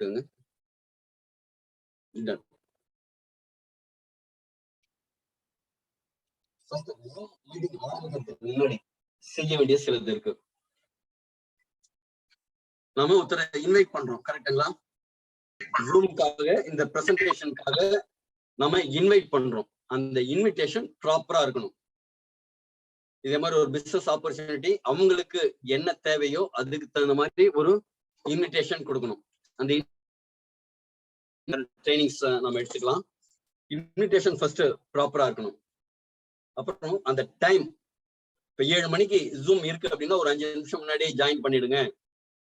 போட்டுங்க. முன்னாடி செய்ய வேண்டிய சிலது இருக்கு. நாம ஒருத்தரை இன்வைட் பண்றோம், கரெக்டுங்களா? ஜூமுக்காக, இந்த பிரசன்டேஷனுக்காக நம்ம இன்வைட் பண்றோம். அந்த இன்விடேஷன் ப்ராப்பரா இருக்கணும். இதே மாதிரி ஒரு பிசினஸ் ஆப்பர்ச்சுனிட்டி அவங்களுக்கு என்ன தேவையோ அதுக்கு தகுந்த மாதிரி ஒரு இன்விடேஷன் கொடுக்கணும். அந்த ட்ரைனிங்ஸ் நம்ம எடுத்துக்கலாம். இன்விடேஷன் ஃபர்ஸ்ட் ப்ராப்பரா இருக்கணும். அப்புறம் அந்த டைம், இப்ப 7 மணிக்கு ஜூம் இருக்கு அப்படின்னா ஒரு 5 நிமிஷம் முன்னாடியே ஜாயின் பண்ணிடுங்க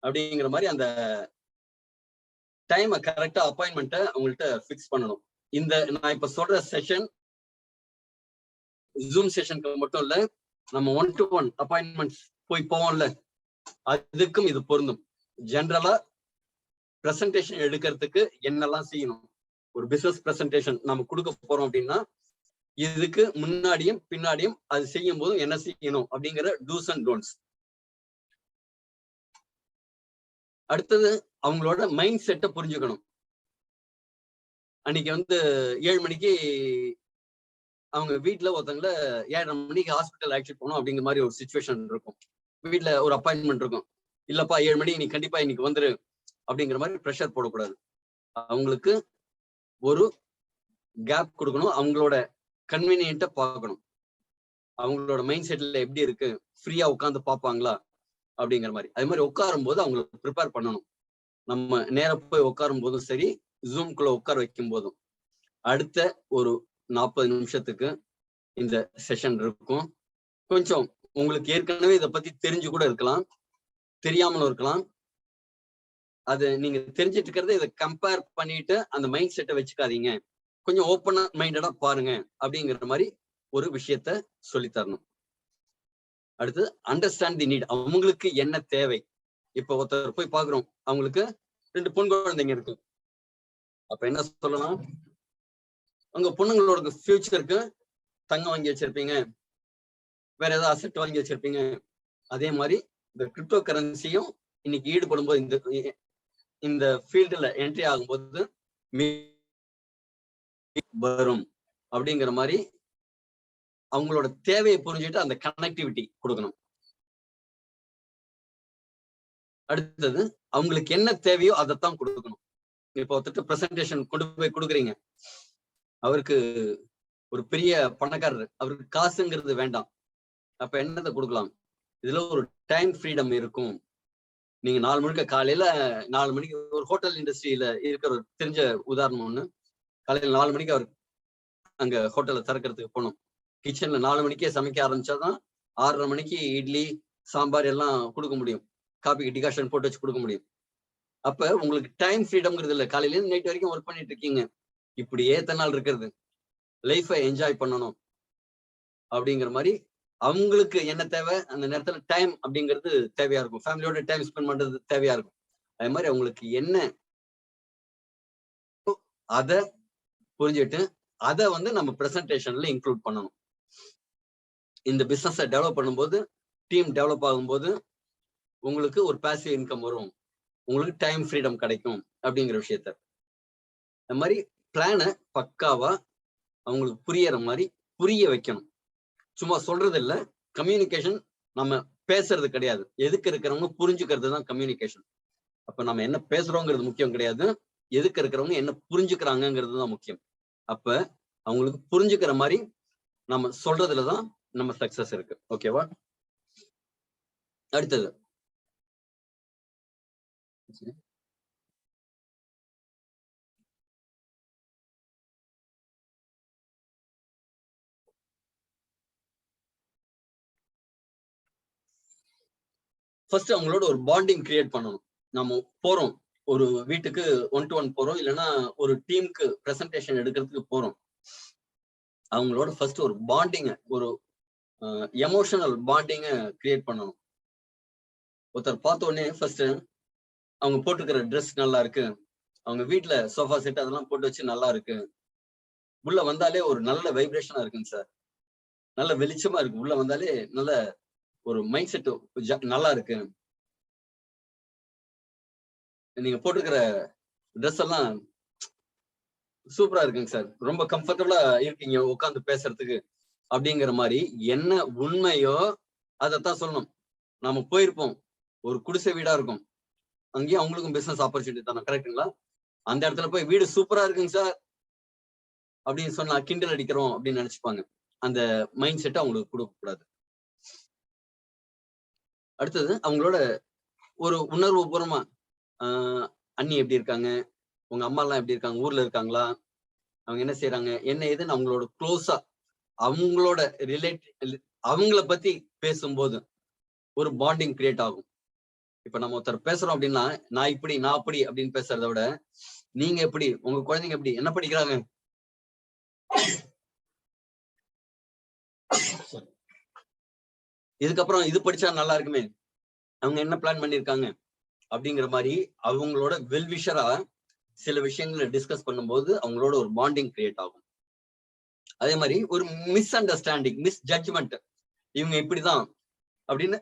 அப்படிங்கிற மாதிரி அந்த டைமை கரெக்டா அப்பாயின்மெண்ட்டை அவங்கள்ட்ட ஃபிக்ஸ் பண்ணணும். இந்த நான் இப்ப சொல்ற செஷன் ஜூம் செஷனுக்கு மட்டும் இல்ல, நம்ம 1-to-1 அப்பாயின்மெண்ட்ஸ் போய் போவோம்ல, அதுக்கும் இது பொருந்தும். ஜெனரலா பிரசன்டேஷன் எடுக்கிறதுக்கு என்னெல்லாம் செய்யணும், ஒரு பிசினஸ் பிரசன்டேஷன் நம்ம கொடுக்க போறோம் அப்படின்னா இதுக்கு முன்னாடியும் பின்னாடியும் அது செய்யும் போதும் என்ன செய்யணும் அப்படிங்கிற டூஸ் அண்ட் டோன்ட்ஸ். அடுத்தது அவங்களோட மைண்ட் செட்டை புரிஞ்சுக்கணும். அன்னைக்கு 7 மணிக்கு அவங்க வீட்டுல ஒருத்தவங்கள 7:30 மணிக்கு ஹாஸ்பிட்டல் ஆக்சிட் போகணும் அப்படிங்கிற மாதிரி ஒரு சுச்சுவேஷன் இருக்கும். வீட்டுல ஒரு அப்பாயின்மெண்ட் இருக்கும். இல்லப்பா 7 மணிக்கு நீ கண்டிப்பா இன்னைக்கு வந்துரு அப்படிங்கிற மாதிரி ப்ரெஷர் போடக்கூடாது. அவங்களுக்கு ஒரு கேப் கொடுக்கணும். அவங்களோட கன்வீனியன்ட்டை பார்க்கணும். அவங்களோட மைண்ட் செட்ல எப்படி இருக்கு, ஃப்ரீயா உட்காந்து பார்ப்பாங்களா அப்படிங்கிற மாதிரி. அதே மாதிரி உட்காரும் போது அவங்களுக்கு ப்ரிப்பேர் பண்ணணும். நம்ம நேர போய் உட்காரும் போதும் சரி, ஜூம்குள்ள உட்கார வைக்கும் போதும் அடுத்த ஒரு 40 நிமிஷத்துக்கு இந்த செஷன் இருக்கும். கொஞ்சம் உங்களுக்கு ஏற்கனவே இதை பத்தி தெரிஞ்சு கூட இருக்கலாம், தெரியாமலும் இருக்கலாம். அது நீங்க தெரிஞ்சிட்டு இருக்கிறத இதை கம்பேர் பண்ணிட்டு அந்த மைண்ட் செட்டை வச்சுக்காதீங்க, கொஞ்சம் ஓப்பனா மைண்டடா பாருங்க அப்படிங்கிற மாதிரி ஒரு விஷயத்த சொல்லி தரணும். அடுத்து அண்டர்ஸ்டாண்ட் தி நீட். அவங்களுக்கு என்ன தேவை. இப்ப ஒருத்தர் போய் பாக்குறோம், அவங்களுக்கு 2 பொன் குழந்தைங்க இருக்கு. அப்ப என்ன சொல்லலாம், உங்க பொண்ணுங்களோட ஃபியூச்சருக்கு தங்கம் வாங்கி வச்சிருப்பீங்க, வேற ஏதாவது அசெட் வாங்கி வச்சிருப்பீங்க. அதே மாதிரி இந்த கிரிப்டோ கரன்சியும் இன்னைக்கு ஈடுபடும் போது இந்த ஃபீல்டுல என்ட்ரி ஆகும்போது வரும் அப்படிங்கிற மாதிரி அவங்களோட தேவையை புரிஞ்சுட்டு அந்த கனெக்டிவிட்டி கொடுக்கணும். அடுத்தது அவங்களுக்கு என்ன தேவையோ அதைத்தான் கொடுக்கணும். இப்போ ஒருத்தர் பிரசன்டேஷன் கொண்டு போய் கொடுக்குறீங்க, அவருக்கு ஒரு பெரிய பணக்காரர், அவருக்கு காசுங்கிறது வேண்டாம். அப்ப என்னத்தை கொடுக்கலாம், இதுல ஒரு டைம் ஃப்ரீடம் இருக்கும். நீங்க 4 மணிக்கு காலையில 4 மணிக்கு ஒரு ஹோட்டல் இண்டஸ்ட்ரியில இருக்கிற ஒரு தெரிஞ்ச உதாரணம் ஒண்ணு. காலையில 4 மணிக்கு அவர் அங்க ஹோட்டலை திறக்கிறதுக்கு போகணும். கிச்சன்ல 4 மணிக்கே சமைக்க ஆரம்பிச்சாதான் 6:30 மணிக்கு இட்லி சாம்பார் எல்லாம் கொடுக்க முடியும், காபிக்கு டிகாஷன் போட்டு வச்சு கொடுக்க முடியும். அப்ப உங்களுக்கு டைம் ஃப்ரீடம்ங்கிறது இல்லை. காலையில இருந்து நைட் வரைக்கும் ஒர்க் பண்ணிட்டு இருக்கீங்க, இப்படியே எத்தனை நாள் இருக்கிறது, லைஃபை என்ஜாய் பண்ணணும் அப்படிங்கிற மாதிரி அவங்களுக்கு என்ன தேவை, அந்த நேரத்துல டைம் அப்படிங்கிறது தேவையா இருக்கும். ஃபேமிலியோட டைம் ஸ்பெண்ட் பண்றது தேவையா இருக்கும். அதே மாதிரி அவங்களுக்கு என்ன அதை புரிஞ்சுட்டு அதை நம்ம பிரசன்டேஷன்ல இன்க்ளூட் பண்ணணும். இந்த பிசினஸை டெவலப் பண்ணும்போது, டீம் டெவலப் ஆகும்போது உங்களுக்கு ஒரு பாசிவ் இன்கம் வரும், உங்களுக்கு டைம் ஃப்ரீடம் கிடைக்கும் அப்படிங்கிற விஷயத்த இந்த மாதிரி பிளானை பக்காவா அவங்களுக்கு புரியற மாதிரி புரிய வைக்கணும். சும்மா சொல்றது இல்லை, கம்யூனிகேஷன் நம்ம பேசுறது கிடையாது, எதுக்கு இருக்கிறவங்க புரிஞ்சுக்கிறது தான் கம்யூனிகேஷன். அப்ப நம்ம என்ன பேசுறோங்கிறது முக்கியம் கிடையாது, எதுக்கு இருக்கிறவங்க என்ன புரிஞ்சுக்கிறாங்கிறது தான் முக்கியம். அப்ப அவங்களுக்கு புரிஞ்சுக்கிற மாதிரி நம்ம சொல்றதுலதான் நம்ம சக்சஸ் இருக்கு. ஓகேவா? அடுத்தது ஃபர்ஸ்ட் அவங்களோட ஒரு பாண்டிங் கிரியேட் பண்ணணும். நம்ம போறோம், ஒரு வீட்டுக்கு 1-to-1 போறோம், இல்லைன்னா ஒரு டீமுக்கு பிரசன்டேஷன் எடுக்கிறதுக்கு போறோம். அவங்களோட ஃபர்ஸ்ட் ஒரு பாண்டிங்க, ஒரு எமோஷனல் பாண்டிங்க கிரியேட் பண்ணணும். ஒருத்தர் பார்த்த உடனே ஃபர்ஸ்ட் அவங்க போட்டுக்கிற ட்ரெஸ் நல்லா இருக்கு, அவங்க வீட்டுல சோஃபா செட் அதெல்லாம் போட்டு வச்சு நல்லா இருக்கு, உள்ள வந்தாலே ஒரு நல்ல வைப்ரேஷனா இருக்குங்க சார், நல்ல வெளிச்சமா இருக்கு, உள்ள வந்தாலே நல்ல ஒரு மைண்ட் செட் நல்லா இருக்கு, நீங்க போட்டுக்கிற ட்ரெஸ் எல்லாம் சூப்பரா இருக்குங்க சார், ரொம்ப கம்ஃபர்டபுளா இருக்கீங்க உட்காந்து பேசுறதுக்கு அப்படிங்கிற மாதிரி என்ன உண்மையோ அதைத்தான் சொல்லணும். நாம போயிருப்போம், ஒரு குடிசை வீடா இருக்கும், அங்கேயும் அவங்களுக்கும் பிசினஸ் ஆப்பர்ச்சுனிட்டி தானே, கரெக்டுங்களா? அந்த இடத்துல போய் வீடு சூப்பரா இருக்குங்க சார் அப்படின்னு சொன்னா கிண்டல் அடிக்கிறோம் அப்படின்னு நினைச்சுப்பாங்க. அந்த மைண்ட் செட்டை அவங்களுக்கு கொடுக்க கூடாது. அடுத்தது அவங்களோட ஒரு உணர்வு பூர்வமா அண்ணி எப்படி இருக்காங்க, உங்க அம்மா எல்லாம் எப்படி இருக்காங்க, ஊர்ல இருக்காங்களா, அவங்க என்ன செய்யறாங்க, என்ன ஏதுன்னு அவங்களோட க்ளோஸா அவங்களோட அவங்கள பத்தி பேசும்போது ஒரு பாண்டிங் கிரியேட் ஆகும். இப்ப நம்ம ஒருத்தர் பேசுறோம் அப்படின்னா, நான் இப்படி நான் அப்படி அப்படின்னு பேசுறத விட நீங்க எப்படி, உங்க குழந்தைங்க எப்படி, என்ன படிக்கிறாங்க, இதுக்கப்புறம் இது படிச்சா நல்லா இருக்குமே, அவங்க என்ன பிளான் பண்ணிருக்காங்க அப்படிங்கிற மாதிரி அவங்களோட வெல்விஷரா சில விஷயங்களை டிஸ்கஸ் பண்ணும்போது அவங்களோட ஒரு பாண்டிங் கிரியேட் ஆகும். அதே மாதிரி ஒரு மிஸ் அண்டர்ஸ்டாண்டிங், மிஸ் ஜட்ஜ்மெண்ட், இவங்க இப்படிதான் அப்படின்னு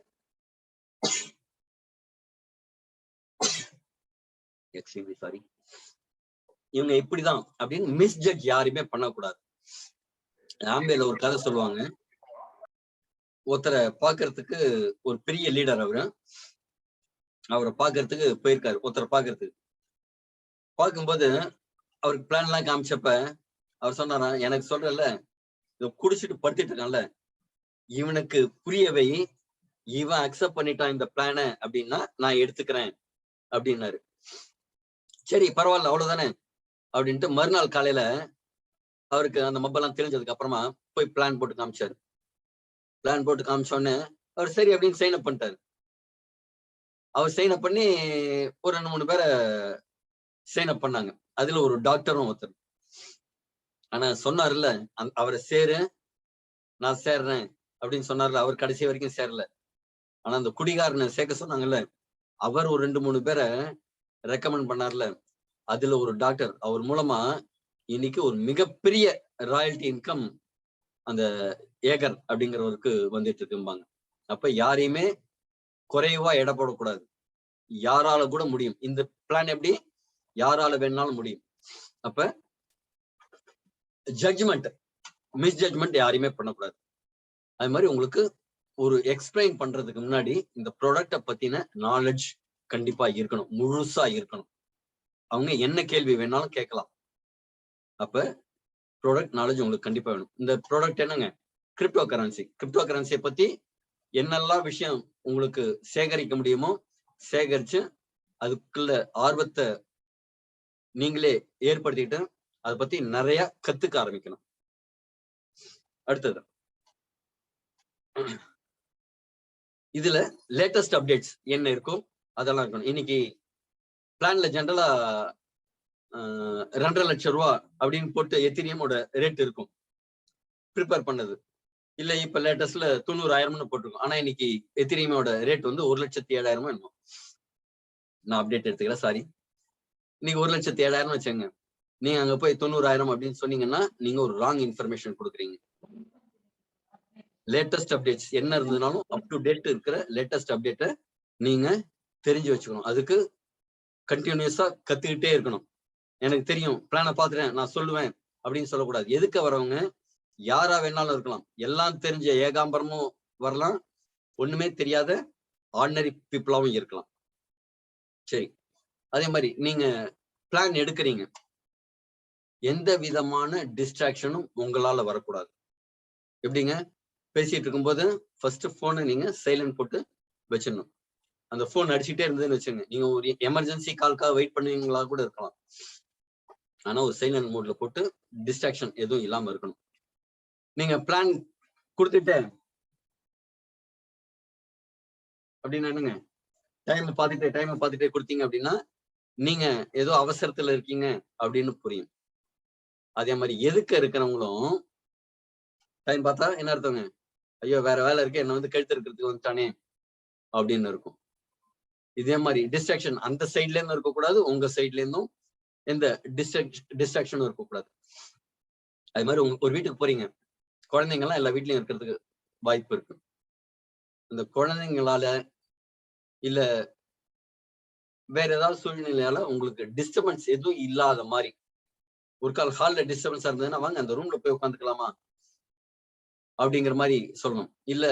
சாரி இவங்க இப்படிதான் அப்படின்னு மிஸ் ஜட்ஜ் யாருமே பண்ணக்கூடாது. ஆம்பேல ஒரு கதை சொல்லுவாங்க, ஒருத்தரை பாக்குறதுக்கு ஒரு பெரிய லீடர், அவரை பாக்குறதுக்கு போயிருக்காரு. ஒருத்தரை பாக்குறதுக்கு பார்க்கும்போது அவருக்கு பிளான் எல்லாம் காமிச்சப்ப அவர் சொன்னாரா, எனக்கு சொல்றல இத குடிச்சிட்டு படுத்திட்டு இருக்கான்ல, இவனுக்கு புரியவை, இவன் அக்செப்ட் பண்ணிட்டான் இந்த பிளான அப்படின்னா நான் எடுத்துக்கிறேன் அப்படின்னாரு. சரி பரவாயில்ல அவ்வளவுதானே அப்படின்ட்டு மறுநாள் காலையில அவருக்கு அந்த மப்பெல்லாம் தெரிஞ்சதுக்கு அப்புறமா போய் பிளான் போட்டு காமிச்சாரு. பிளான் போட்டு காமிச்சோன்னு அவர் சரி அப்படின்னு சைன் அப் பண்ணிட்டாரு. அவர் சைன் அப் பண்ணி ஒரு 2-3 பேரை சைன் அப் பண்ணாங்க. அதுல ஒரு டாக்டரும் ஒருத்தர். ஆனா சொன்னார்ல, அவரை சேரு நான் சேர்றேன் அப்படின்னு சொன்னார்ல, அவர் கடைசி வரைக்கும் சேரல. ஆனா அந்த குடிகாரனை சேர்க்க சொன்னாங்கல்ல, அவர் ஒரு 2-3 பேரை ரெக்கமெண்ட் பண்ணார்ல, அதுல ஒரு டாக்டர், அவர் மூலமா இன்னைக்கு ஒரு மிகப்பெரிய ராயல்டி இன்கம் அந்த ஏகர் அப்படிங்கிறவருக்கு வந்துட்டு இருக்கும்பாங்க. அப்ப யாரையுமே குறைவா எடை போடக்கூடாது, யாரால கூட முடியும். இந்த பிளான் எப்படி யாரால வேணாலும் முடியும். அப்ப ஜட்ஜ்மெண்ட், மிஸ் ஜட்ஜ்மெண்ட் யாரையுமே பண்ணக்கூடாது. அது மாதிரி உங்களுக்கு ஒரு எக்ஸ்பிளைன் பண்றதுக்கு முன்னாடி இந்த ப்ராடக்ட பத்தின நாலேஜ் கண்டிப்பா இருக்கணும், முழுசா இருக்கணும். அவங்க என்ன கேள்வி வேணாலும் கேட்கலாம். அப்ப ப்ராடக்ட் நாலேஜ் உங்களுக்கு கண்டிப்பா வேணும். இந்த ப்ராடக்ட் என்னங்க, கிரிப்டோ கரன்சி. கிரிப்டோ கரன்சியை பத்தி என்னெல்லாம் விஷயம் உங்களுக்கு சேகரிக்க முடியுமோ சேகரிச்சு அதுக்குள்ள ஆர்வத்தை நீங்களே ஏற்படுத்திட்டு அதை பத்தி நிறைய கத்துக்க ஆரம்பிக்கணும். அடுத்தது இதுல லேட்டஸ்ட் அப்டேட்ஸ் என்ன இருக்கும் அதெல்லாம் இருக்கணும். இன்னைக்கு பிளான்ல ஜென்ரலா 2.5 லட்சம் ரூபா அப்படின்னு போட்டு எத்திரியமோட ரேட் இருக்கும் ப்ரிப்பேர் பண்ணது. இல்ல இப்ப லேட்டஸ்ட்ல 90,000 போட்டிருக்கோம். ஆனா இன்னைக்கு எத்திரியமோட ரேட் வந்து 1,07,000 என்னமோ. நான் அப்டேட் எடுத்துக்கல, சாரி. இன்னைக்கு 1,07,000 வச்சுங்க. நீங்க அங்க போய் 90,000 அப்படின்னு சொன்னீங்கன்னா நீங்க ஒரு ராங் இன்ஃபர்மேஷன் கொடுக்குறீங்க. லேட்டஸ்ட் அப்டேட்ஸ் என்ன இருந்ததுனாலும் அப் டு டேட் இருக்கிற லேட்டஸ்ட் அப்டேட்டை நீங்க தெரிஞ்சு வச்சுக்கணும். அதுக்கு கண்டினியூஸா கத்துக்கிட்டே இருக்கணும். எனக்கு தெரியும், பிளானை பார்த்துட்டேன், நான் சொல்லுவேன் அப்படின்னு சொல்லக்கூடாது. எதுக்க வரவங்க யாரா வேணாலும் இருக்கலாம். எல்லாம் தெரிஞ்ச ஏகாம்பரமும் வரலாம், ஒண்ணுமே தெரியாத ஆர்டினரி பீப்புளாவும் இருக்கலாம். சரி, அதே மாதிரி நீங்க பிளான் எடுக்கிறீங்க, எந்த விதமான டிஸ்ட்ராக்ஷனும் உங்களால வரக்கூடாது. எப்படிங்க, பேசிட்டு இருக்கும்போது ஃபர்ஸ்ட் போனை நீங்க சைலண்ட் போட்டு வச்சிடணும். அந்த போன் அடிச்சுட்டே இருந்ததுன்னு வச்சுங்க, நீங்க ஒரு எமர்ஜென்சி கால்க்காக வெயிட் பண்ணுவீங்களா கூட இருக்கலாம். ஆனா ஒரு சைலண்ட் மோட்ல போட்டு டிஸ்ட்ராக்ஷன் எதுவும் இல்லாம இருக்கணும். நீங்க பிளான் கொடுத்துட்டு அப்படின்னா என்னங்க, டைம் பார்த்துட்டே கொடுத்தீங்க அப்படின்னா நீங்க ஏதோ அவசரத்துல இருக்கீங்க அப்படின்னு புரியும். அதே மாதிரி எதுக்க இருக்கிறவங்களும் டைம் பார்த்தா என்ன அர்த்தங்க, ஐயோ வேற வேலை இருக்கு, என்ன வந்து கழுத்து இருக்கிறதுக்கு வந்துட்டானே அப்படின்னு இருக்கும். இதே மாதிரி டிஸ்ட்ராக்ஷன் அந்த சைட்ல இருந்தும் இருக்கக்கூடாது, உங்க சைட்ல இருந்தும் எந்த டிஸ்ட்ராக்ஷனும் இருக்கக்கூடாது. அது மாதிரி ஒரு வீட்டுக்கு போறீங்க, குழந்தைங்க எல்லாம் எல்லா வீட்லயும் இருக்கிறதுக்கு வாய்ப்பு இருக்கு. இந்த குழந்தைங்களால இல்ல வேற ஏதாவது சூழ்நிலையால உங்களுக்கு டிஸ்டர்பன்ஸ் எதுவும் இல்லாத மாதிரி, ஒரு கால் ஹால்ல டிஸ்டர்பன்ஸா இருந்ததுன்னா வாங்க அந்த ரூம்ல போய் உட்காந்துக்கலாமா அப்படிங்கிற மாதிரி சொல்லணும். இல்ல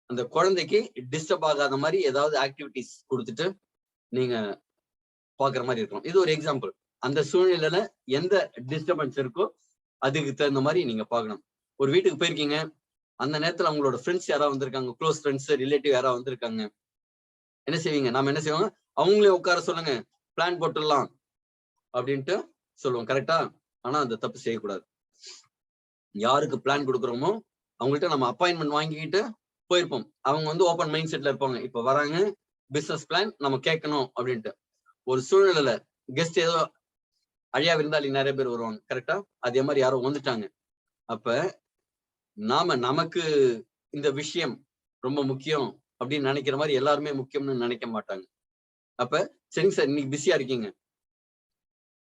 அந்த குழந்தைக்கு டிஸ்டர்ப் ஆகாத மாதிரி ஏதாவது ஆக்டிவிட்டிஸ் கொடுத்துட்டு நீங்க பாக்குற மாதிரி இருக்கணும். இது ஒரு எக்ஸாம்பிள். அந்த சூழ்நிலையில எந்த டிஸ்டர்பன்ஸ் இருக்கோ அதுக்கு தகுந்த மாதிரி நீங்க பாக்கணும். ஒரு வீட்டுக்கு போயிருக்கீங்க, அந்த நேரத்துல அவங்களோட ஃப்ரெண்ட்ஸ் யாராவது வந்திருக்காங்க, க்ளோஸ் ஃப்ரெண்ட்ஸ் ரிலேட்டிவ் யாராவது வந்திருக்காங்க, என்ன செய்வீங்க? நாம என்ன செய்வோம்? அவங்களே உட்கார சொல்லுங்க, பிளான் போட்டுடலாம் அப்படின்ட்டு சொல்லுவோம். கரெக்டா? ஆனா அந்த தப்பு செய்யக்கூடாது. யாருக்கு பிளான் கொடுக்குறோமோ அவங்கள்ட்ட நம்ம அப்பாயின்மெண்ட் வாங்கிக்கிட்டு போயிருப்போம். அவங்க வந்து ஓப்பன் மைண்ட் செட்ல இருப்பாங்க. இப்ப வராங்க, பிசினஸ் பிளான் நம்ம கேட்கணும் அப்படின்ட்டு. ஒரு சூழ்நிலையில கெஸ்ட் ஏதோ அழியா விருந்தாளி நிறைய பேர் வருவாங்க. கரெக்டா? அதே மாதிரி யாரோ வந்துட்டாங்க. அப்ப நமக்கு இந்த விஷயம் ரொம்ப முக்கியம் அப்படின்னு நினைக்கிற மாதிரி எல்லாருமே முக்கியம்னு நினைக்க மாட்டாங்க. அப்ப சரிங்க சார், இன்னைக்கு பிஸியா இருக்கீங்க,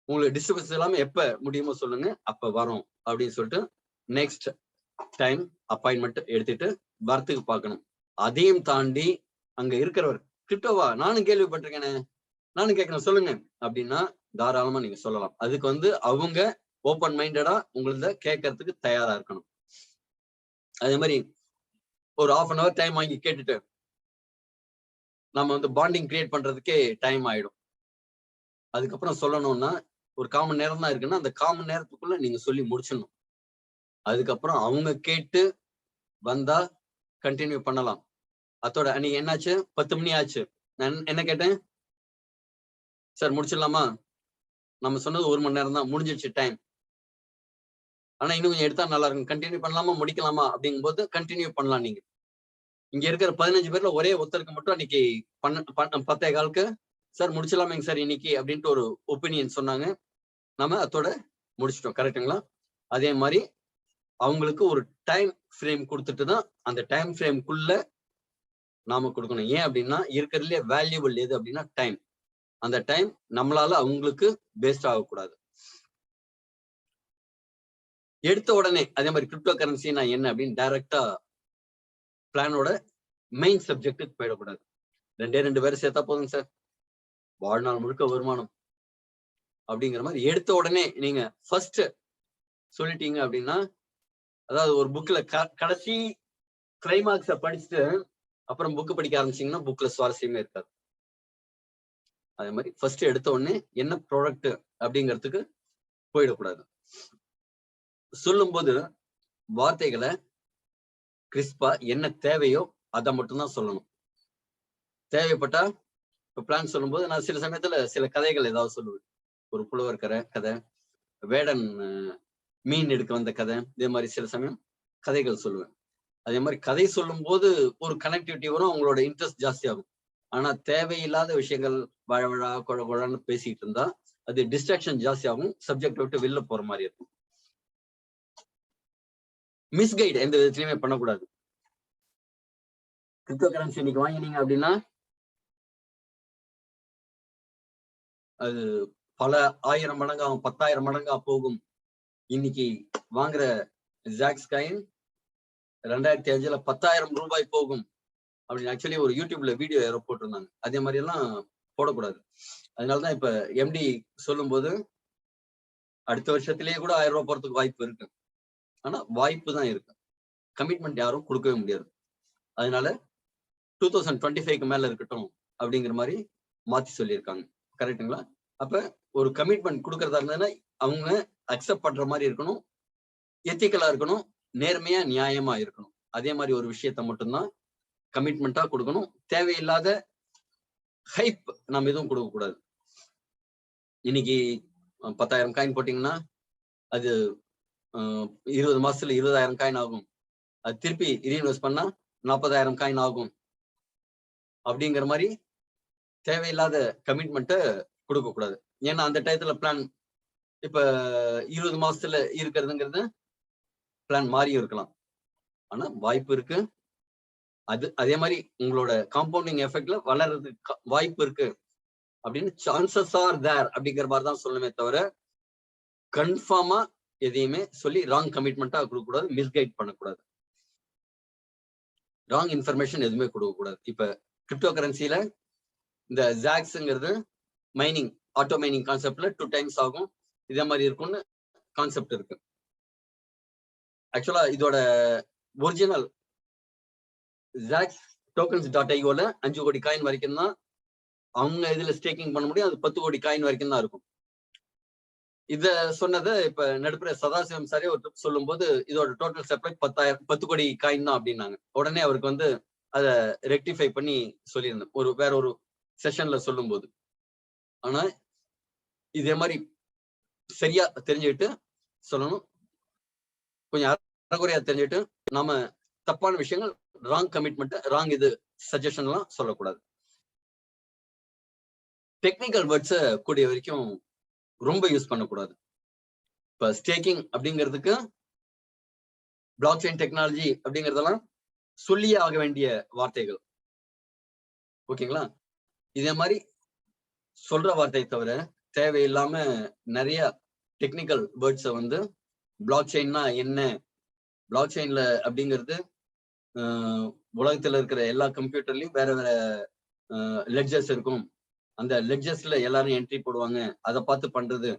உங்களுக்கு டிஸ்டர்பன்ஸ் இல்லாம எப்ப முடியுமோ சொல்லுங்க, அப்ப வரோம் அப்படின்னு சொல்லிட்டு நெக்ஸ்ட் டைம் அப்பாயின்மெண்ட் எடுத்துட்டு வரத்துக்கு பார்க்கணும். அதையும் தாண்டி அங்க இருக்கிறவர் கிரிப்டோவா நானும் கேள்விப்பட்டிருக்கேனே, நானும் கேட்கணும் சொல்லுங்க அப்படின்னா தாராளமா நீங்க சொல்லலாம். அதுக்கு வந்து அவங்க ஓப்பன் மைண்டடா உங்கள கேட்கறதுக்கு தயாரா இருக்கணும். அதே மாதிரி ஒரு 1/2 hour டைம் வாங்கி கேட்டுட்டு நம்ம வந்து பாண்டிங் கிரியேட் பண்றதுக்கே டைம் ஆயிடும். அதுக்கப்புறம் சொல்லணும்னா ஒரு 1/4 மணி நேரம் தான் இருக்குன்னா அந்த 1/4 மணி நேரத்துக்குள்ள நீங்க சொல்லி முடிச்சிடணும். அதுக்கப்புறம் அவங்க கேட்டு வந்தா கண்டினியூ பண்ணலாம். அதோட அன்னைக்கு என்னாச்சு? 10 மணி ஆச்சு. நான் என்ன கேட்டேன்? சார் முடிச்சிடலாமா? நம்ம சொன்னது 1 மணி நேரம் தான், முடிஞ்சிடுச்சு டைம். ஆனா இன்னும் கொஞ்சம் எடுத்தா நல்லா இருக்கும். கண்டினியூ பண்ணலாமா, முடிக்கலாமா அப்படிங்கும் போது கண்டினியூ பண்ணலாம். நீங்க இங்க இருக்கிற 15 பேர்ல ஒரே ஒருத்தருக்கு மட்டும் அன்னைக்கு 10:15க்கு சார் முடிச்சிடலாமேங்க சார் இன்னைக்கு அப்படின்ட்டு ஒரு ஒப்பீனியன் சொன்னாங்க. நம்ம அதோட முடிச்சிட்டோம். கரெக்டுங்களா? அதே மாதிரி அவங்களுக்கு ஒரு டைம் ஃப்ரேம் கொடுத்துட்டு தான் அந்த டைம் ஃப்ரேம்குள்ள நாம கொடுக்கணும். ஏன் அப்படின்னா இருக்கிறதுலே வேல்யூபிள் எது அப்படின்னா டைம். அந்த டைம் நம்மளால அவங்களுக்கு வேஸ்ட் ஆகக்கூடாது. எடுத்த உடனே அதே மாதிரி கிரிப்டோ கரன்சினா என்ன அப்படின்னு டைரக்டா பிளானோட மெயின் சப்ஜெக்டுக்கு போயிடக்கூடாது. 2 பேரும் சேர்த்தா போதுங்க சார், வாழ்நாள் முழுக்க வருமானம் அப்படிங்கிற மாதிரி எடுத்த உடனே நீங்க ஃபர்ஸ்ட் சொல்லிட்டீங்க அப்படின்னா, அதாவது ஒரு புக்ல கடைசி கிளைமாக்ஸ படிச்சுட்டு அப்புறம் புக் படிக்க ஆரம்பிச்சீங்கன்னா புக்ல சுவாரஸ்யமே இருக்காது. அதே மாதிரி ஃபர்ஸ்ட் எடுத்த உடனே என்ன ப்ராடக்ட் அப்படிங்கிறதுக்கு போயிடக்கூடாது. சொல்லும் போது வார்த்தைகளை கிறிஸ்பா என்ன தேவையோ அதை மட்டும்தான் சொல்லணும். தேவைப்பட்டா இப்ப பிளான் சொல்லும் போது நான் சில சமயத்துல சில கதைகள் ஏதாவது சொல்லுவேன். ஒரு புலவர் கதை, வேடன் மீன் எடுக்க வந்த கதை, இதே மாதிரி சில சமயம் கதைகள் சொல்லுவேன். அதே மாதிரி கதை சொல்லும் போது ஒரு கனெக்டிவிட்டி வரும், அவங்களோட இன்ட்ரெஸ்ட் ஜாஸ்தி ஆகும். ஆனா தேவையில்லாத விஷயங்கள் வழவழா குழன்னு பேசிட்டு இருந்தா அது டிஸ்ட்ராக்ஷன் ஜாஸ்தி ஆகும், சப்ஜெக்ட் விட்டு வெளில போற மாதிரி இருக்கும். மிஸ்கைட் எந்த விதத்திலுமே பண்ணக்கூடாது. கிரிப்டோ கரன்சி இன்னைக்கு வாங்கினீங்க அப்படின்னா அது பல 1000 மடங்காகும், 10,000 மடங்கா போகும். இன்னைக்கு வாங்குற ஜாக்ஸ் காயின் 2005 10,000 ரூபாய் போகும் அப்படின்னு ஆக்சுவலி ஒரு யூடியூப்ல வீடியோ யாரோ போட்டிருந்தாங்க. அதே மாதிரி எல்லாம் போடக்கூடாது. அதனாலதான் இப்ப எம்டி சொல்லும் போது அடுத்த வருஷத்திலேயே கூட 1000 ரூபாய் போறதுக்கு வாய்ப்பு இருக்கு. ஆனா வாய்ப்பு தான் இருக்கு, கமிட்மெண்ட் யாரும் கொடுக்கவே முடியாது. அதனால 2025க்கு மேல இருக்கட்டும் அப்படிங்கிற மாதிரி மாத்தி சொல்லியிருக்காங்க. கரெக்டுங்களா? அப்ப ஒரு கமிட்மெண்ட் கொடுக்கறதா இருந்தா அவங்க அக்செப்ட் பண்ற மாதிரி இருக்கணும், எத்திக்கலா இருக்கணும், நேர்மையா நியாயமா இருக்கணும். அதே மாதிரி ஒரு விஷயத்த மட்டும்தான் கமிட்மெண்டா கொடுக்கணும். தேவையில்லாத ஹைப் நம்ம எதுவும் கொடுக்க கூடாது. இன்னைக்கு 10,000 காயின் போட்டீங்கன்னா அது 20 மாசத்துல 20,000 காயின் ஆகும். அது திருப்பி ரீஇன்வெஸ்ட் பண்ணா 40,000 காயின் ஆகும். அப்படிங்கிற மாதிரி தேவையில்லாத கமிட்மெண்ட்டை கொடுக்க கூடாது. ஏன்னா அந்த டயத்துல பிளான் இப்ப 20 மாசத்துல இருக்கிறதுங்கிறது பிளான் மாறியும் இருக்கலாம். ஆனா வாய்ப்பு இருக்கு. அதே மாதிரி உங்களோட காம்பவுண்டிங் எஃபெக்ட்ல வளர்றதுக்கு வாய்ப்பு இருக்கு அப்படின்னு சான்சஸ் ஆர் தேர் அப்படிங்கிற மாதிரி தான் சொல்லணுமே தவிர கன்ஃபார்மா எதையுமே சொல்லி ராங் கமிட்மெண்டா கொடுக்க கூடாது, மிஸ்கைட் பண்ணக்கூடாது, ராங் இன்ஃபர்மேஷன் எதுவுமே கொடுக்க கூடாது. இப்ப கிரிப்டோ கரன்சில இந்த ஜாக்ஸ்ங்கிறது மைனிங், ஆட்டோ மைனிங் கான்செப்ட்ல 2 டைம்ஸ் ஆகும், இதே மாதிரி இருக்கும்னு கான்செப்ட் இருக்கு. ஆக்சுவலா இதோட ஒரிஜினல் zax.tokens.ioல 5 கோடி காயின் வரைக்கும் தான் அவங்க இதுல ஸ்டேக்கிங் பண்ண முடியும். அது 10 கோடி காயின் வரைக்கும் தான் இருக்கும். இத சொன்னதை இப்ப நடுப்புற சதாசிவம் சாரே ஒரு ட்ரிப் சொல்லும் போது இதோட டோட்டல் சப்ளை 10 கோடி காயின் தான் அப்படின்னாங்க. உடனே அவருக்கு வந்து அதை ரெக்டிஃபை பண்ணி சொல்லியிருந்தேன் வேற ஒரு செஷன்ல சொல்லும் போது. ஆனா இதே மாதிரி சரியா தெரிஞ்சுக்கிட்டு சொல்லணும், கொஞ்சம் அறகுறையா தெரிஞ்சுட்டு நாம தப்பான விஷயங்கள், ராங் கமிட்மெண்ட், ராங் இது சஜஷன் எல்லாம் சொல்லக்கூடாது. டெக்னிக்கல் வேர்ட்ஸை கூடிய வரைக்கும் ரொம்ப யூஸ் பண்ணக்கூடாது. இப்ப ஸ்டேக்கிங் அப்படிங்கிறதுக்கு பிளாக் செயின் டெக்னாலஜி அப்படிங்கறதெல்லாம் சொல்லியே ஆக வேண்டிய வார்த்தைகள். ஓகேங்களா? இதே மாதிரி சொல்ற வார்த்தை தவிர தேவையில்லாம நிறைய டெக்னிக்கல் வேர்ட்ஸை வந்து பிளாக் செயின்னா என்ன, பிளாக் செயின்ல அப்படிங்கிறது உலகத்துல இருக்கிற எல்லா கம்ப்யூட்டர்லயும் வேற வேற லெட்ஜர்ஸ் இருக்கும், அந்த லெட்ஜர்ஸ்ல எல்லாரும் என்ட்ரி போடுவாங்க, அதை பார்த்து பண்றது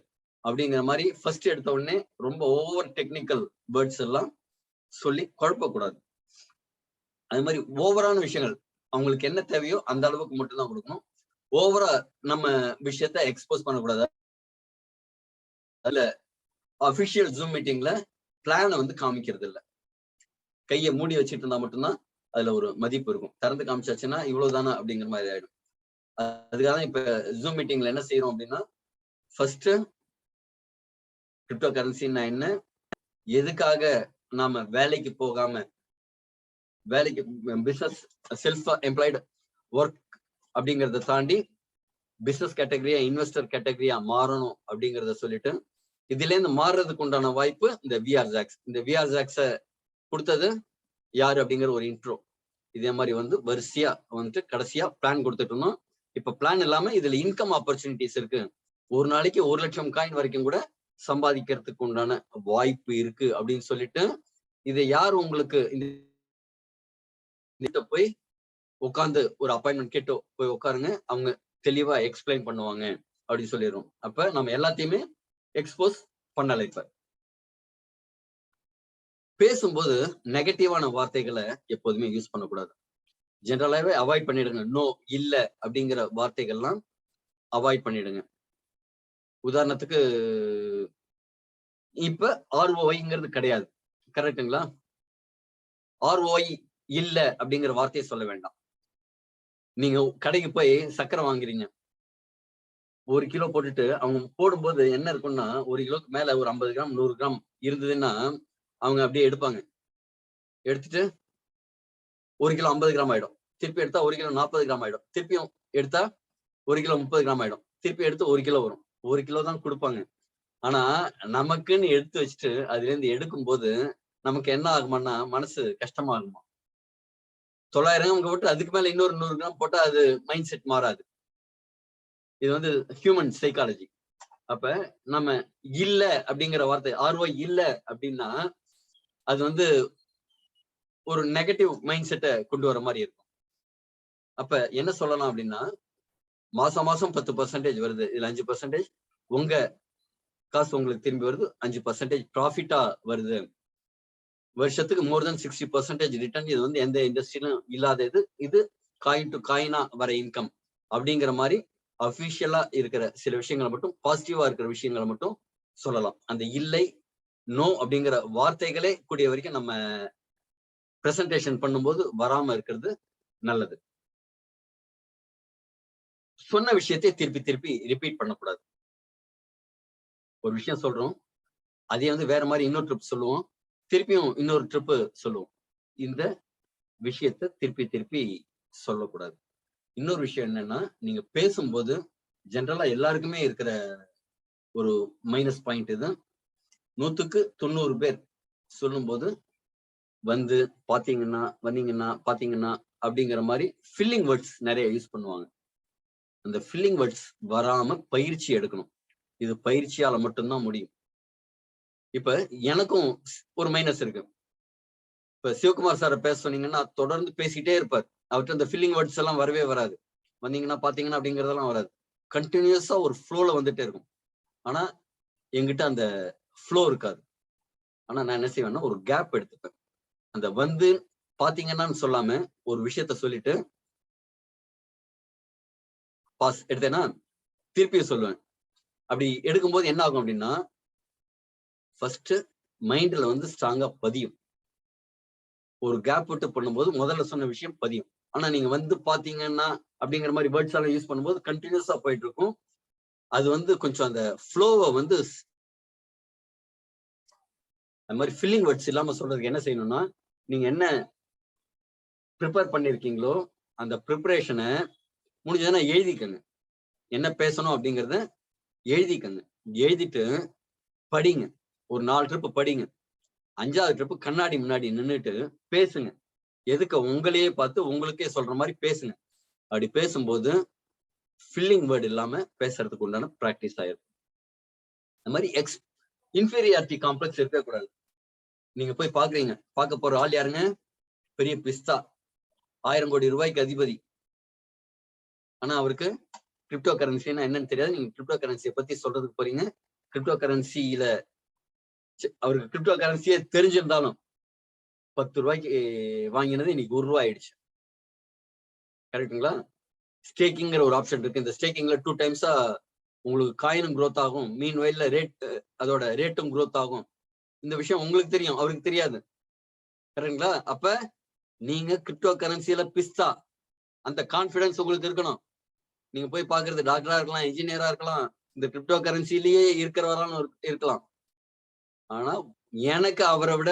அப்படிங்கிற மாதிரி ஃபர்ஸ்ட் எடுத்த உடனே ரொம்ப ஓவர் டெக்னிக்கல் வேர்ட்ஸ் எல்லாம் சொல்லி குழப்பக்கூடாது. அது மாதிரி ஓவரான விஷயங்கள் அவங்களுக்கு என்ன தேவையோ அந்த அளவுக்கு மட்டும்தான் கொடுக்கணும். ஓவரா நம்ம விஷயத்த எக்ஸ்போஸ் பண்ணக்கூடாது. அதுல அபிஷியல் ஜூம் மீட்டிங்ல பிளானை வந்து காமிக்கிறது இல்லை. கையை மூடி வச்சுட்டு இருந்தா மட்டும்தான் அதுல ஒரு மதிப்பு இருக்கும். திறந்து காமிச்சாச்சுன்னா இவ்வளவுதானா அப்படிங்கிற மாதிரி ஆயிடும். அதுக்காக தான் இப்ப ஜூம் மீட்டிங்ல என்ன செய்யறோம் அப்படின்னா, ஃபர்ஸ்ட் கிரிப்டோ கரன்சின்னா என்ன, எதுக்காக நாம வேலைக்கு போகாம வேலைக்கு பிசினஸ் செல்ஃப் எம்ப்ளாய்டு ஒர்க் அப்படிங்கறத தாண்டி பிசினஸ் கேட்டகரியா இன்வெஸ்டர் கேட்டகரியா மாறணும் அப்படிங்கறத சொல்லிட்டு, இதுல இருந்து மாறுறதுக்கு உண்டான வாய்ப்பு இந்த விஆர் இந்த விஆர் கொடுத்தது யாரு அப்படிங்கிற ஒரு இன்ட்ரோ. இதே மாதிரி வந்து வரிசையா வந்துட்டு கடைசியா பிளான் கொடுத்துட்டு இருந்தோம். இப்ப பிளான் இல்லாம இதுல இன்கம் ஆப்பர்ச்சுனிட்டிஸ் இருக்கு, ஒரு நாளைக்கு 1 லட்சம் காயின் வரைக்கும் கூட சம்பாதிக்கிறதுக்கு உண்டான வாய்ப்பு இருக்கு அப்படின்னு சொல்லிட்டு, இதை யார் உங்களுக்கு இந்த போய் உட்காந்து ஒரு அப்பாயின்மெண்ட் கேட்டு போய் உட்காருங்க, அவங்க தெளிவா எக்ஸ்பிளைன் பண்ணுவாங்க அப்படின்னு சொல்லிடுறோம். அப்ப நம்ம எல்லாத்தையுமே எக்ஸ்போஸ் பண்ணல. இப்ப பேசும்போது நெகட்டிவான வார்த்தைகளை எப்போதுமே யூஸ் பண்ணக்கூடாது. ஜெனரலாவே அவாய்ட் பண்ணிடுங்க. நோ, இல்ல அப்படிங்கிற வார்த்தைகள்லாம் அவாய்ட் பண்ணிடுங்க. உதாரணத்துக்கு இப்ப ஆர்ஓஐங்கிறது கிடையாது, கரெக்டுங்களா? ஆர்ஓஐ இல்ல அப்படிங்கிற வார்த்தையை சொல்ல வேண்டாம். நீங்க கடைக்கு போய் சர்க்கரை வாங்குறீங்க, 1 கிலோ போட்டுட்டு அவங்க போடும்போது என்ன இருக்கும்னா, 1 கிலோக்கு மேல ஒரு 50 கிராம் 100 கிராம் இருந்ததுன்னா அவங்க அப்படியே எடுப்பாங்க. எடுத்துட்டு 1 கிலோ 50 கிராம் ஆயிடும், திருப்பி எடுத்தா 1 கிலோ 40 கிராம் ஆயிடும், திருப்பியும் எடுத்தா 1 கிலோ 30 கிராம் ஆயிடும், திருப்பி எடுத்து 1 கிலோ வரும். 1 கிலோ தான் கொடுப்பாங்க. ஆனா நமக்குன்னு எடுத்து வச்சுட்டு அதுல இருந்து எடுக்கும் போது நமக்கு என்ன ஆகுமான்னா மனசு கஷ்டமா ஆகுமா. 900 கிராம் போட்டு அதுக்கு மேல இன்னொரு 100 கிராம் போட்டா அது மைண்ட் செட் மாறாது. இது வந்து ஹியூமன் சைக்காலஜி. அப்ப நம்ம இல்ல அப்படிங்கிற வார்த்தை ஆர்ஓஐ இல்ல அப்படின்னா அது வந்து ஒரு நெகட்டிவ் மைண்ட் செட்டை கொண்டு வர மாதிரி இருக்கும். அப்ப என்ன சொல்லலாம் அப்படின்னா, மாசம் மாசம் 10% வருது, இதுல 5% உங்க காசு உங்களுக்கு திரும்பி வருது, 5% ப்ராஃபிட்டா வருது, வருஷத்துக்கு மோர் தென் 60% ரிட்டர்ன். இது வந்து எந்த இண்டஸ்ட்ரியிலும் இல்லாத இது காயின் டு காயினா வர இன்கம் அப்படிங்கிற மாதிரி அபிஷியலா இருக்கிற சில விஷயங்களை மட்டும், பாசிட்டிவா இருக்கிற விஷயங்களை மட்டும் சொல்லலாம். அந்த இல்லை, நோ அப்படிங்கிற வார்த்தைகளே கூடிய வரைக்கும் நம்ம பிரசன்டேஷன் பண்ணும்போது வராம இருக்கிறது நல்லது. சொன்ன விஷயத்தை திருப்பி திருப்பி ரிப்பீட் பண்ணக்கூடாது. ஒரு விஷயம் சொல்றோம், அதே வந்து வேற மாதிரி இன்னொரு ட்ரிப் சொல்லுவோம், திருப்பியும் இன்னொரு ட்ரிப்பு சொல்லுவோம். இந்த விஷயத்தை திருப்பி திருப்பி சொல்லக்கூடாது. இன்னொரு விஷயம் என்னன்னா, நீங்க பேசும்போது ஜென்ரலா எல்லாருக்குமே இருக்கிற ஒரு மைனஸ் பாயிண்ட் இது. 100க்கு 90 பேர் சொல்லும்போது வந்து பாத்தீங்கன்னா, வந்தீங்கன்னா, பாத்தீங்கன்னா அப்படிங்கிற மாதிரி ஃபில்லிங் வேர்ட்ஸ் நிறைய யூஸ் பண்ணுவாங்க. அந்த ஃபில்லிங் வேர்ட்ஸ் வராம பயிற்சி எடுக்கணும். இது பயிற்சியால மட்டும்தான் முடியும். இப்ப எனக்கும் ஒரு மைனஸ் இருக்கு. இப்ப சிவகுமார் சாரை பேச சொன்னீங்கன்னா தொடர்ந்து பேசிட்டே இருப்பார். அவர்கிட்ட அந்த ஃபில்லிங் வேர்ட்ஸ் எல்லாம் வரவே வராது. வந்தீங்கன்னா பாத்தீங்கன்னா அப்படிங்கறதெல்லாம் வராது. கண்டினியூஸா ஒரு ஃப்ளோல வந்துட்டே இருக்கும். ஆனா என்கிட்ட அந்த ஃப்ளோ இருக்காது. ஆனா நான் என்ன செய்வேன்னா ஒரு கேப் எடுத்துப்பேன். அந்த வந்து பாத்தீங்கன்னா சொல்லாம ஒரு விஷயத்த சொல்லிட்டு பாஸ் எடுத்தேன்னா திருப்பியும் சொல்லுவேன். அப்படி எடுக்கும்போது என்ன ஆகும் அப்படின்னா ஃபர்ஸ்ட் மைண்ட்ல வந்து ஸ்ட்ராங்கா பதியும். ஒரு கேப் விட்டு பண்ணும்போது முதல்ல சொன்ன விஷயம் பதியும். ஆனா நீங்க வந்து பாத்தீங்கன்னா அப்படிங்கிற மாதிரி வேர்ட்ஸ் எல்லாம் யூஸ் பண்ணும்போது கண்டினியூஸா போயிட்டு இருக்கும். அது வந்து கொஞ்சம் அந்த ஃப்ளோவை வந்து அந்த மாதிரி ஃபில்லிங் வேர்ட்ஸ் இல்லாம சொல்றதுக்கு என்ன செய்யணும்னா நீங்க என்ன ப்ரிப்பேர் பண்ணிருக்கீங்களோ அந்த ப்ரிப்பரேஷனை முடிஞ்சதுன்னா எழுதிக்கங்க. என்ன பேசணும் அப்படிங்கறத எழுதிக்கங்க. எழுதிட்டு படிங்க. ஒரு 4 ட்ரிப் படிங்க. 5வது ட்ரிப் கண்ணாடி முன்னாடி நின்னுட்டு பேசுங்க. எதுக்கு உங்களையே பார்த்து உங்களுக்கே சொல்ற மாதிரி பேசுங்க. அப்படி பேசும்போது ஃபில்லிங் வேர்டு இல்லாம பேசுறதுக்கு உண்டான பிராக்டிஸ் ஆயிருக்கும். அந்த மாதிரி இன்ஃபீரியாரிட்டி காம்ப்ளெக்ஸ் இருக்கவே கூடாது. நீங்க போய் பாக்குறீங்க, பார்க்க போற ஆள் யாருங்க? பெரிய பிஸ்தா, 1000 கோடி ரூபாய்க்கு அதிபதி. ஆனா அவருக்கு கிரிப்டோ கரன்சின்னா என்னன்னு தெரியாது. நீங்க கிரிப்டோ கரன்சியை பத்தி சொல்றதுக்கு போறீங்க. கிரிப்டோ கரன்சியில அவருக்கு கிரிப்டோ கரன்சியே தெரிஞ்சிருந்தாலும் 10 ரூபாய்க்கு வாங்கினது இன்னைக்கு 1 ரூபாய் ஆயிடுச்சு. கரெக்டுங்களா? ஸ்டேக்கிங்கிற ஒரு ஆப்ஷன் இருக்கு. இந்த ஸ்டேக்கிங்ல 2 டைம்ஸா உங்களுக்கு காயினும் growth ஆகும். மீன் வயல்ல அதோட ரேட்டும் growth ஆகும். இந்த விஷயம் உங்களுக்கு தெரியும், அவருக்கு தெரியாது. கரெக்டுங்களா? அப்ப நீங்க கிரிப்டோ கரன்சியில பிஸ்தா அந்த கான்பிடன்ஸ் உங்களுக்கு இருக்கணும். நீங்க போய் பாக்குறது டாக்டரா இருக்கலாம், இன்ஜினியரா இருக்கலாம், இந்த கிரிப்டோ கரன்சிலேயே இருக்கிறவராலும் இருக்கலாம். ஆனா எனக்கு அவரை விட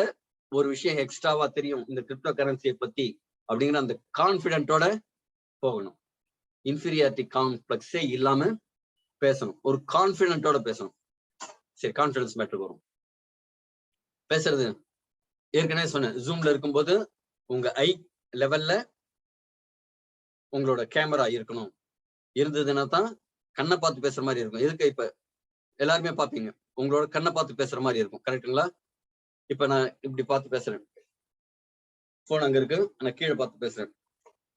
ஒரு விஷயம் எக்ஸ்ட்ராவா தெரியும் இந்த கிரிப்டோ கரன்சியை பத்தி அப்படிங்கிற அந்த கான்பிடென்ட்டோட போகணும். இன்ஃபீரியாரிட்டி காம்ப்ளெக்ஸே இல்லாம பேசணும். ஒரு கான்பிடென்ட்டோட பேசணும். சரி, கான்பிடன்ஸ் மேட்டர் வரும். பேசுறது ஏற்கனவே சொன்னேன். ஜூம்ல இருக்கும்போது உங்க ஐ லெவல்ல உங்களோட கேமரா இருக்கணும். இருந்ததுன்னா தான் கண்ணை பார்த்து பேசுற மாதிரி இருக்கும். எதுக்கு இப்ப எல்லாருமே பாப்பீங்க, உங்களோட கண்ணை பார்த்து பேசுற மாதிரி இருக்கும். கரெக்டுங்களா? இப்ப நான் இப்படி பார்த்து பேசுறேன், போன் அங்க இருக்கு, நான் கீழே பார்த்து பேசுறேன்,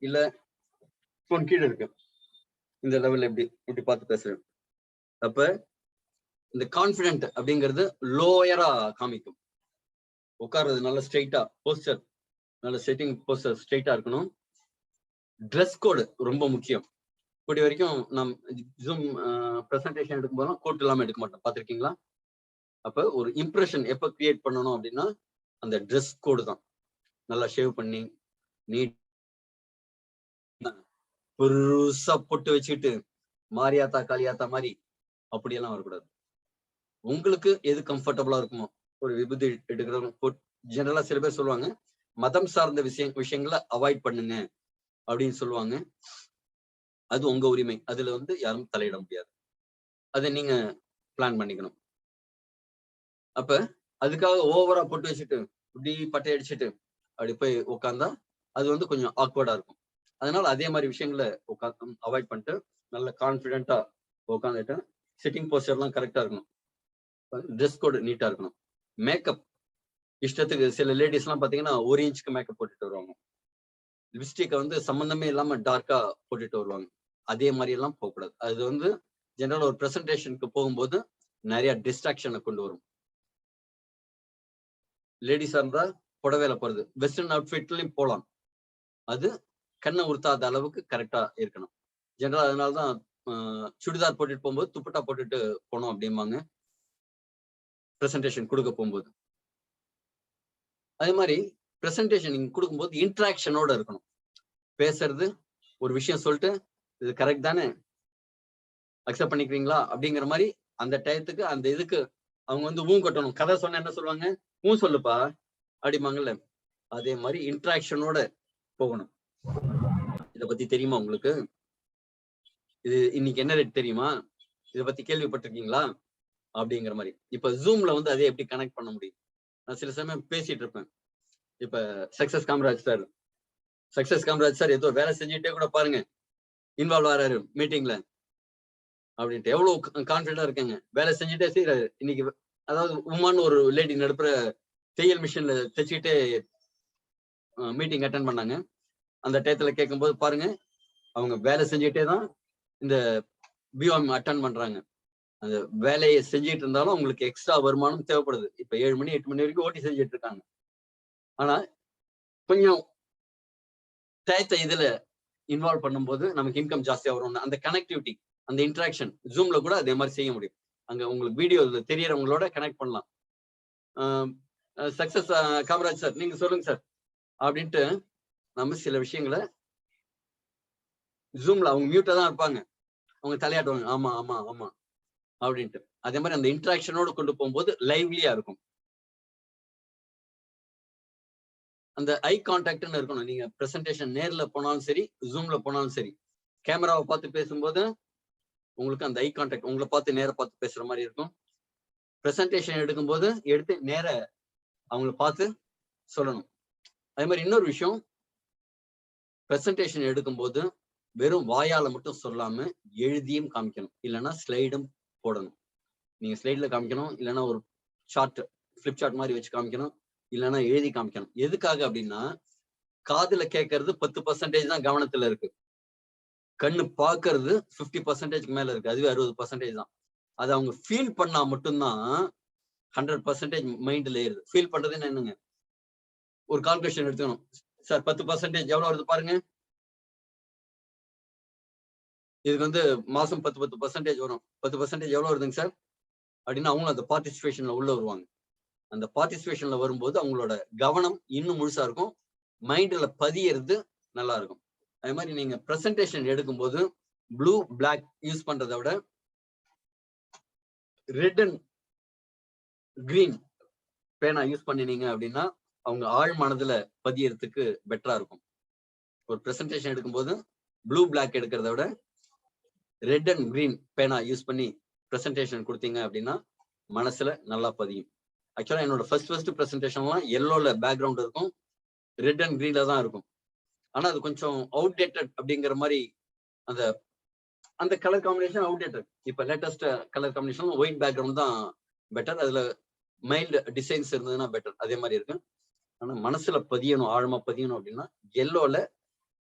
இல்ல போன் கீழே இருக்கு, இந்த லெவல்ல இப்படி பார்த்து பேசுறேன். அப்ப இந்த கான்பிடென்ட் அப்படிங்கிறது லோயரா காமிக்கும். உட்கார்றது நல்ல ஸ்ட்ரெயிட்டா போஸ்டர், நல்ல செட்டிங் போஸ்டர் ஸ்ட்ரெயிட்டா இருக்கணும். ட்ரெஸ் கோடு ரொம்ப முக்கியம். இப்படி வரைக்கும் நம் ஜூம் பிரசன்டேஷன் எடுக்கும்போது கோட் இல்லாம எடுக்க மாட்டோம், பார்த்திருக்கீங்களா? அப்ப ஒரு இம்ப்ரெஷன் எப்ப கிரியேட் பண்ணணும் அப்படின்னா அந்த ட்ரெஸ் கோடு தான். நல்லா ஷேவ் பண்ணி நீட் பெருசா பொட்டு வச்சுக்கிட்டு மாரியாத்தா காளியாத்தா மாதிரி அப்படியெல்லாம் வரக்கூடாது. உங்களுக்கு எது கம்ஃபர்டபுளா இருக்குமோ, ஒரு விபூதி எடுக்கிறவங்க ஜெனரலா சில பேர் சொல்லுவாங்க மதம் சார்ந்த விஷயங்களை அவாய்ட் பண்ணுங்க அப்படின்னு சொல்லுவாங்க. அது உங்க உரிமை. அதுல வந்து யாரும் தலையிட முடியாது. அதை நீங்க பிளான் பண்ணிக்கணும். அப்ப அதுக்காக ஓவரா பொட்டு வச்சுட்டு இப்படி பட்டை அடிச்சுட்டு அப்படி போய் உட்கார்ந்தா அது வந்து கொஞ்சம் ஆக்வர்டா இருக்கும். அதனால அதே மாதிரி விஷயங்களை அவாய்ட் பண்ணிட்டு நல்ல கான்பிடென்ட்டா உட்காந்துட்டு சிட்டிங் போஸ்டர் எல்லாம் கரெக்டா இருக்கணும். ட்ரெஸ் கோடு நீட்டா இருக்கணும். மேக்கப் இஷ்டத்துக்கு சில லேடிஸ் எல்லாம் பாத்தீங்கன்னா 1 இன்ச்சுக்கு மேக்கப் போட்டுட்டு வருவாங்க. லிப்ஸ்டிக்கை வந்து சம்பந்தமே இல்லாம டார்க்கா போட்டுட்டு வருவாங்க. அதே மாதிரி எல்லாம் போகக்கூடாது. அது வந்து ஜெனரல் ஒரு பிரசன்டேஷனுக்கு போகும்போது நிறைய டிஸ்ட்ராக்ஷனை கொண்டு வரும். லேடிஸா இருந்தா புடவையில போறது, வெஸ்டர்ன் அவுட்ஃபிட்லயும் போலாம். அது கண்ணை உறுத்தாத அளவுக்கு கரெக்டா இருக்கணும். ஜெனரல் அதனாலதான் சுடிதார் போட்டுட்டு போகும்போது துப்பட்டா போட்டுட்டு போனோம் அப்படிம்பாங்க பிரசன்டேஷன் கொடுக்க போகும்போது. அதே மாதிரி பிரசன்டேஷன் நீங்க கொடுக்கும்போது இன்ட்ராக்ஷனோட இருக்கணும். பேசுறது ஒரு விஷயம் சொல்லிட்டு இது கரெக்ட் தானே, அக்செப்ட் பண்ணிக்கிறீங்களா அப்படிங்கிற மாதிரி அந்த டயத்துக்கு அந்த இதுக்கு அவங்க வந்து ஊன் கட்டணும். கதை சொன்ன என்ன சொல்லுவாங்க, ஊன் சொல்லுப்பா அப்படிம்பாங்கல்ல, அதே மாதிரி இன்ட்ராக்ஷனோட போகணும். இதை பத்தி தெரியுமா உங்களுக்கு? இது இன்னைக்கு என்ன ரேட் தெரியுமா, இதை பத்தி கேள்விப்பட்டிருக்கீங்களா அப்படிங்கிற மாதிரி. இப்ப ஜூம்ல வந்து அதை எப்படி கனெக்ட் பண்ண முடியும்? நான் சில சமயம் பேசிட்டு இருப்பேன். இப்ப சக்சஸ் காமராஜ் சார் ஏதோ வேலை செஞ்சுட்டே கூட பாருங்க இன்வால்வ் ஆறாரு மீட்டிங்ல அப்படின்ட்டு. எவ்வளவு கான்பிடண்டா இருக்காங்க, வேலை செஞ்சுட்டே செய்யறாரு. இன்னைக்கு அதாவது உமான்னு ஒரு லேடி நடுப்புற தையல் மிஷின்ல தைச்சுக்கிட்டே மீட்டிங் அட்டன் பண்ணாங்க. அந்த டயத்துல கேட்கும்போது பாருங்க அவங்க வேலை செஞ்சுட்டே தான் இந்த பிஓஎம் அட்டன் பண்றாங்க. அந்த வேலையை செஞ்சுட்டு இருந்தாலும் உங்களுக்கு எக்ஸ்ட்ரா வருமானம் தேவைப்படுது. இப்ப 7 மணி 8 மணி வரைக்கும் ஓட்டி செஞ்சுட்டு இருக்காங்க. ஆனா கொஞ்சம் டயத்தை இதுல இன்வால்வ் பண்ணும்போது நமக்கு இன்கம் ஜாஸ்தியா வரும். அந்த கனெக்டிவிட்டி, அந்த இன்டராக்ஷன் ஜூம்ல கூட அதே மாதிரி செய்ய முடியும். அங்க உங்களுக்கு வீடியோல தெரியறவங்களோட கனெக்ட் பண்ணலாம். சக்சஸ் காமராஜ் சார் நீங்க சொல்லுங்க சார் அப்படின்ட்டு நம்ம சில விஷயங்களை ஜூம்ல அவங்க மியூட்டா தான் இருப்பாங்க, அவங்க தலையாட்டுவாங்க ஆமா ஆமா ஆமா அப்படின்ட்டு. அதே மாதிரி அந்த இன்டராக்ஷனோட கொண்டு போகும்போது லைவ்லியா இருக்கும். அந்த ஐ கான்டாக்ட்னு இருக்கணும். நீங்க பிரசன்டேஷன் நேர்ல போனாலும் சரி, ஜூம்ல போனாலும் சரி, கேமராவை பார்த்து பேசும்போது உங்களுக்கு அந்த ஐ கான்டாக்ட், உங்களை பார்த்து நேர பார்த்து பேசுற மாதிரி இருக்கும். பிரசன்டேஷன் எடுக்கும்போது எடுத்து நேர அவங்கள பார்த்து சொல்லணும். அதே மாதிரி இன்னொரு விஷயம், பிரசன்டேஷன் எடுக்கும்போது வெறும் வாயால மட்டும் சொல்லாம எழுதியும் காமிக்கணும், இல்லைன்னா ஸ்லைடும் போடணும். நீங்க ஸ்லைட்ல காமிக்கணும், இல்லைன்னா ஒரு சார்ட் ஃபிளிப் சார்ட் மாதிரி வச்சு காமிக்கணும், இல்லைன்னா எழுதி காமிக்கணும். எதுக்காக அப்படின்னா, காதுல கேட்கறது 10% தான் கவனத்துல இருக்கு, கண்ணு பாக்குறது 50% மேல இருக்கு, அதுவே 60% தான். அது அவங்க ஃபீல் பண்ணா மட்டும்தான் 100% மைண்ட்ல ஏறுது. ஃபீல் பண்றதுன்னு என்னங்க, ஒரு கால்குலேஷன் எடுத்துக்கணும். சார் 10% எவ்வளவு வருது பாருங்க, இதுக்கு வந்து மாசம் 10% வரும். 10% எவ்வளவு வருதுங்க சார் அப்படின்னா அவங்களும் அந்த பார்ட்டிசிபேஷன்ல உள்ள வருவாங்க. அந்த பார்ட்டிசிபேஷன்ல வரும்போது அவங்களோட கவனம் இன்னும் முழுசா இருக்கும், மைண்ட்ல பதியறது நல்லா இருக்கும். அதே மாதிரி நீங்க பிரசன்டேஷன் எடுக்கும்போது ப்ளூ பிளாக் யூஸ் பண்றதை விட ரெட் அண்ட் கிரீன் பேனா யூஸ் பண்ணினீங்க அப்படின்னா அவங்க ஆழ் மனதுல பதியறதுக்கு பெட்டரா இருக்கும். ஒரு பிரசன்டேஷன் எடுக்கும்போது ப்ளூ பிளாக் எடுக்கிறத விட ரெட் அண்ட் கிரீன் பேனா யூஸ் பண்ணி பிரசன்டேஷன் கொடுத்தீங்க அப்படின்னா மனசுல நல்லா பதியும். ஆக்சுவலா என்னோட ஃபர்ஸ்ட் பிரசன்டேஷன்லாம் எல்லோல பேக்ரவுண்ட் இருக்கும், ரெட் அண்ட் கிரீன்ல தான் இருக்கும். ஆனா அது கொஞ்சம் அவுடேட்டட் அப்படிங்கிற மாதிரி, அந்த அந்த கலர் காம்பினேஷன் அவுடேட்டட். இப்ப latest colour combination white background தான் பெட்டர், அதுல மைல்டு டிசைன்ஸ் இருந்ததுன்னா பெட்டர். அதே மாதிரி இருக்கு. ஆனா மனசுல பதியணும், ஆழமா பதியணும் அப்படின்னா எல்லோல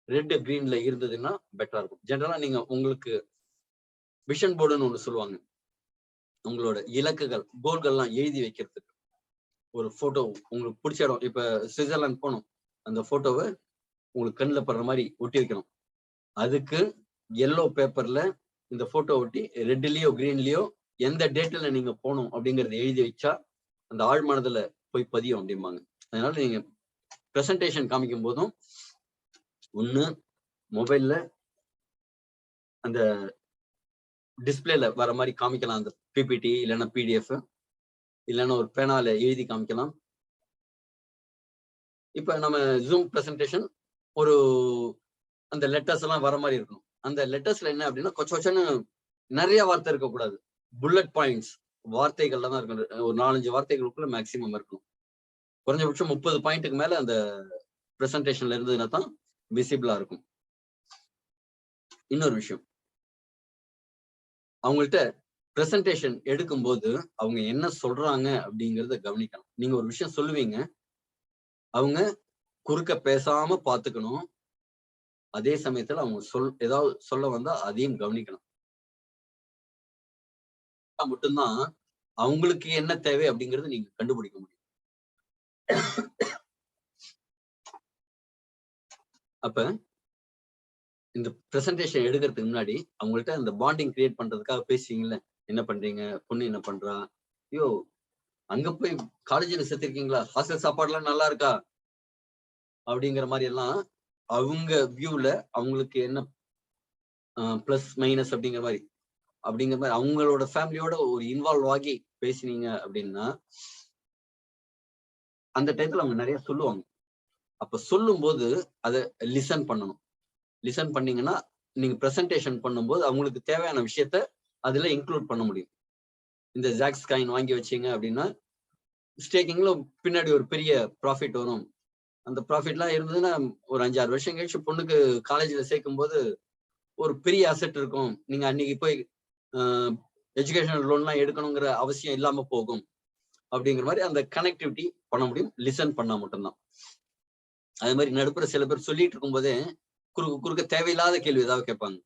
ரெட் கிரீன்ல இருந்ததுன்னா பெட்டரா இருக்கும். ஜென்ரலா நீங்க உங்களுக்கு விஷன் போர்டுன்னு ஒண்ணு சொல்லுவாங்க, உங்களோட இலக்குகள் கோல்கள்லாம் எழுதி வைக்கிறதுக்கு ஒரு போட்டோ உங்களுக்கு பிடிச்ச இடம், இப்ப சுவிட்சர்லாந்து போகணும், அந்த போட்டோவை உங்களுக்கு கண்ணில் படுற மாதிரி ஒட்டி வைக்கணும். அதுக்கு எல்லோ பேப்பர்ல இந்த போட்டோ ஒட்டி ரெட்லயோ கிரீன்லயோ எந்த டேட்ல நீங்க போகணும் அப்படிங்கறத எழுதி வச்சா அந்த ஆழ்மனதுல போய் பதியும் அப்படிம்பாங்க. அதனால நீங்க பிரசன்டேஷன் காமிக்கும் போதும் ஒண்ணு மொபைல்ல அந்த டிஸ்பிளேல வர மாதிரி காமிக்கலாம், அந்த பிபிடி இல்லைன்னா பிடிஎஃப், இல்லைன்னா ஒரு பேனால எழுதி காமிக்கலாம். இப்ப நம்ம ஜூம் பிரசன்டேஷன் ஒரு அந்த லெட்டர்ஸ் எல்லாம் வர மாதிரி இருக்கணும். அந்த லெட்டர்ஸ்ல என்ன அப்படின்னா கொச்சன்னு நிறைய வார்த்தை இருக்கக்கூடாது, புல்லட் பாயிண்ட்ஸ் வார்த்தைகள்ல தான் இருக்கணும். ஒரு 4-5 வார்த்தைகளுக்குள்ள மேக்சிமம் இருக்கணும். குறைஞ்சபட்சம் 30 பாயிண்ட்டுக்கு மேல அந்த பிரசன்டேஷன்ல இருந்ததுன்னா தான் விசிபிளா இருக்கும். இன்னொரு விஷயம், அவங்கள்ட்ட பிரசன்டேஷன் எடுக்கும்போது அவங்க என்ன சொல்றாங்க அப்படிங்கறத கவனிக்கணும். நீங்க ஒரு விஷயம் சொல்லுவீங்க, அவங்க குறுக்க பேசாம பாத்துக்கணும். அதே சமயத்துல அவங்க ஏதாவது சொல்ல வந்தா அதையும் கவனிக்கணும். மட்டும்தான் அவங்களுக்கு என்ன தேவை அப்படிங்கறது நீங்க கண்டுபிடிக்க முடியும். அப்ப இந்த பிரசன்டேஷன் எடுக்கிறதுக்கு முன்னாடி அவங்கள்ட்ட அந்த பாண்டிங் கிரியேட் பண்றதுக்காக பேசுவீங்கல்ல, என்ன பண்றீங்க, பொண்ணு என்ன பண்றா, ஐயோ அங்க போய் காலேஜ்ல சேர்த்திருக்கீங்களா, ஹாஸ்டல் சாப்பாடு எல்லாம் நல்லா இருக்கா அப்படிங்கிற மாதிரி எல்லாம் அவங்க வியூல அவங்களுக்கு என்ன பிளஸ் மைனஸ் அப்படிங்கிற மாதிரி அவங்களோட ஃபேமிலியோட ஒரு இன்வால்வ் ஆகி பேசினீங்க அப்படின்னா அந்த டைத்துல அவங்க நிறைய சொல்லுவாங்க. அப்ப சொல்லும் போது அதை லிசன் பண்ணணும். லிசன் பண்ணீங்கன்னா நீங்க பிரசன்டேஷன் பண்ணும்போது அவங்களுக்கு தேவையான விஷயத்த அதுல இன்க்ளூட் பண்ண முடியும். இந்த ஜாக்ஸ் காயின் வாங்கி வச்சீங்க அப்படின்னா ஸ்டேக்கிங்ல பின்னாடி ஒரு பெரிய ப்ராஃபிட் வரும். அந்த ப்ராஃபிட்லாம் இருந்ததுன்னா ஒரு 5-6 வருஷம் கழிச்சு பொண்ணுக்கு காலேஜ்ல சேர்க்கும் போது ஒரு பெரிய அசெட் இருக்கும். நீங்க அன்னைக்கு போய் எஜுகேஷனல் லோன்லாம் எடுக்கணுங்கிற அவசியம் இல்லாம போகும் அப்படிங்கிற மாதிரி அந்த கனெக்டிவிட்டி பண்ண முடியும், லிசன் பண்ணா மட்டும்தான். அதே மாதிரி நடுப்புற சில பேர் சொல்லிட்டு இருக்கும் போதே குறுக்க தேவையில்லாத கேள்வி ஏதாவது கேட்பாங்க.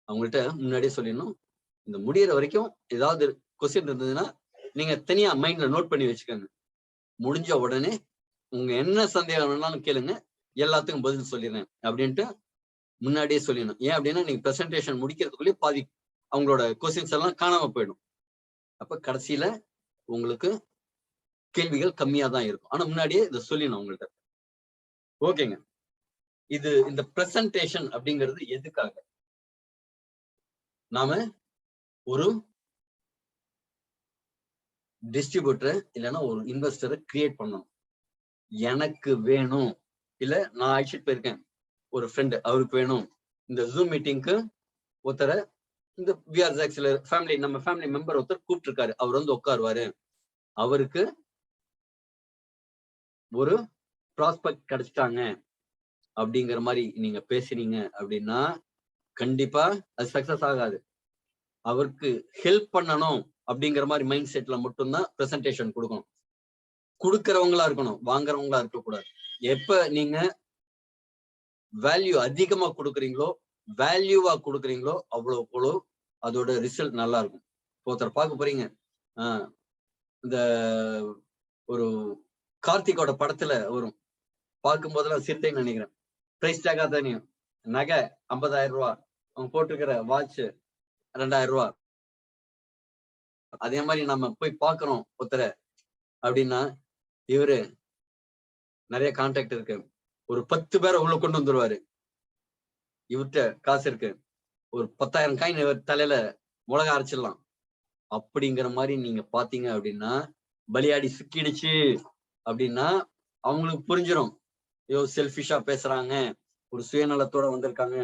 அவங்கள்ட்ட முன்னாடியே சொல்லிடணும். இந்த முடியிற வரைக்கும் ஏதாவது கொஸ்டின் இருந்ததுன்னா நீங்க தனியா மைண்ட்ல நோட் பண்ணி வச்சுக்கோங்க. முடிஞ்ச உடனே உங்க என்ன சந்தேகம் வேணாலும் கேளுங்க, எல்லாத்துக்கும் பதில் சொல்லிடுறேன் அப்படின்ட்டு முன்னாடியே சொல்லிடணும். ஏன் அப்படின்னா நீங்க பிரசன்டேஷன் முடிக்கிறதுக்குள்ளேயே பாதி அவங்களோட கொஸ்டின்ஸ் எல்லாம் காணாம போயிடும். அப்ப கடைசியில உங்களுக்கு கேள்விகள் கம்மியா தான் இருக்கும். ஆனா முன்னாடியே இதை சொல்லிடணும் அவங்கள்ட்ட. ஓகேங்க. இது இந்த பிரசன்டேஷன் அப்படிங்கிறது எதுக்காக? நாம ஒரு டிஸ்ட்ரிபியூட்டர் இல்லைன்னா ஒரு இன்வெஸ்டரை கிரியேட் பண்ணணும். எனக்கு வேணும், இல்ல நான் அழைச்சிட்டு போயிருக்கேன் ஒரு ஃப்ரெண்டு, அவருக்கு வேணும் இந்த ஜூம் மீட்டிங்க்கு ஒருத்தரை, இந்த விஆர்எக்ஸ்ல ஃபேமிலி, நம்ம ஃபேமிலி மெம்பர் ஒருத்தர் கூப்பிட்டு இருக்காரு, அவர் வந்து உட்காருவாரு, அவருக்கு ஒரு ப்ராஸ்பெக்ட் கிடைச்சிட்டாங்க அப்படிங்கிற மாதிரி நீங்க பேசுறீங்க அப்படின்னா கண்டிப்பா அது சக்சஸ் ஆகாது. அவருக்கு ஹெல்ப் பண்ணணும் அப்படிங்கிற மாதிரி மைண்ட் செட்ல மட்டும்தான் பிரசன்டேஷன் கொடுக்கணும். கொடுக்கறவங்களா இருக்கணும், வாங்குறவங்களா இருக்கக்கூடாது. எப்ப நீங்க வேல்யூ அதிகமா கொடுக்குறீங்களோ, வேல்யூவா கொடுக்குறீங்களோ அவ்வளவு அதோட ரிசல்ட் நல்லா இருக்கும். ஒருத்தர் பார்க்க போறீங்க, இந்த ஒரு கார்த்திகோட படத்துல வரும், பார்க்கும் போதெல்லாம் சிறுத்தைன்னு நினைக்கிறேன். பிரைஸ் டேக்கா தானியும் நகை 50,000 ரூபாய், அவங்க போட்டிருக்கிற வாட்ச் 2,000 ரூபாய். அதே மாதிரி நம்ம போய் பார்க்கிறோம் ஒருத்தரை அப்படின்னா, இவரு நிறைய கான்டாக்ட் இருக்கு, ஒரு 10 பேரை உள்ள கொண்டு வந்துருவாரு, இவர்கிட்ட காசு இருக்கு, ஒரு 10,000 காயின் இவர் தலையில மிளகா அரைச்சிடலாம் அப்படிங்கிற மாதிரி நீங்க பாத்தீங்க அப்படின்னா, பலியாடி சிக்கிடுச்சு அப்படின்னா அவங்களுக்கு புரிஞ்சிடும், ஐயோ செல்ஃபிஷா பேசுறாங்க, ஒரு சுயநலத்தோட வந்திருக்காங்க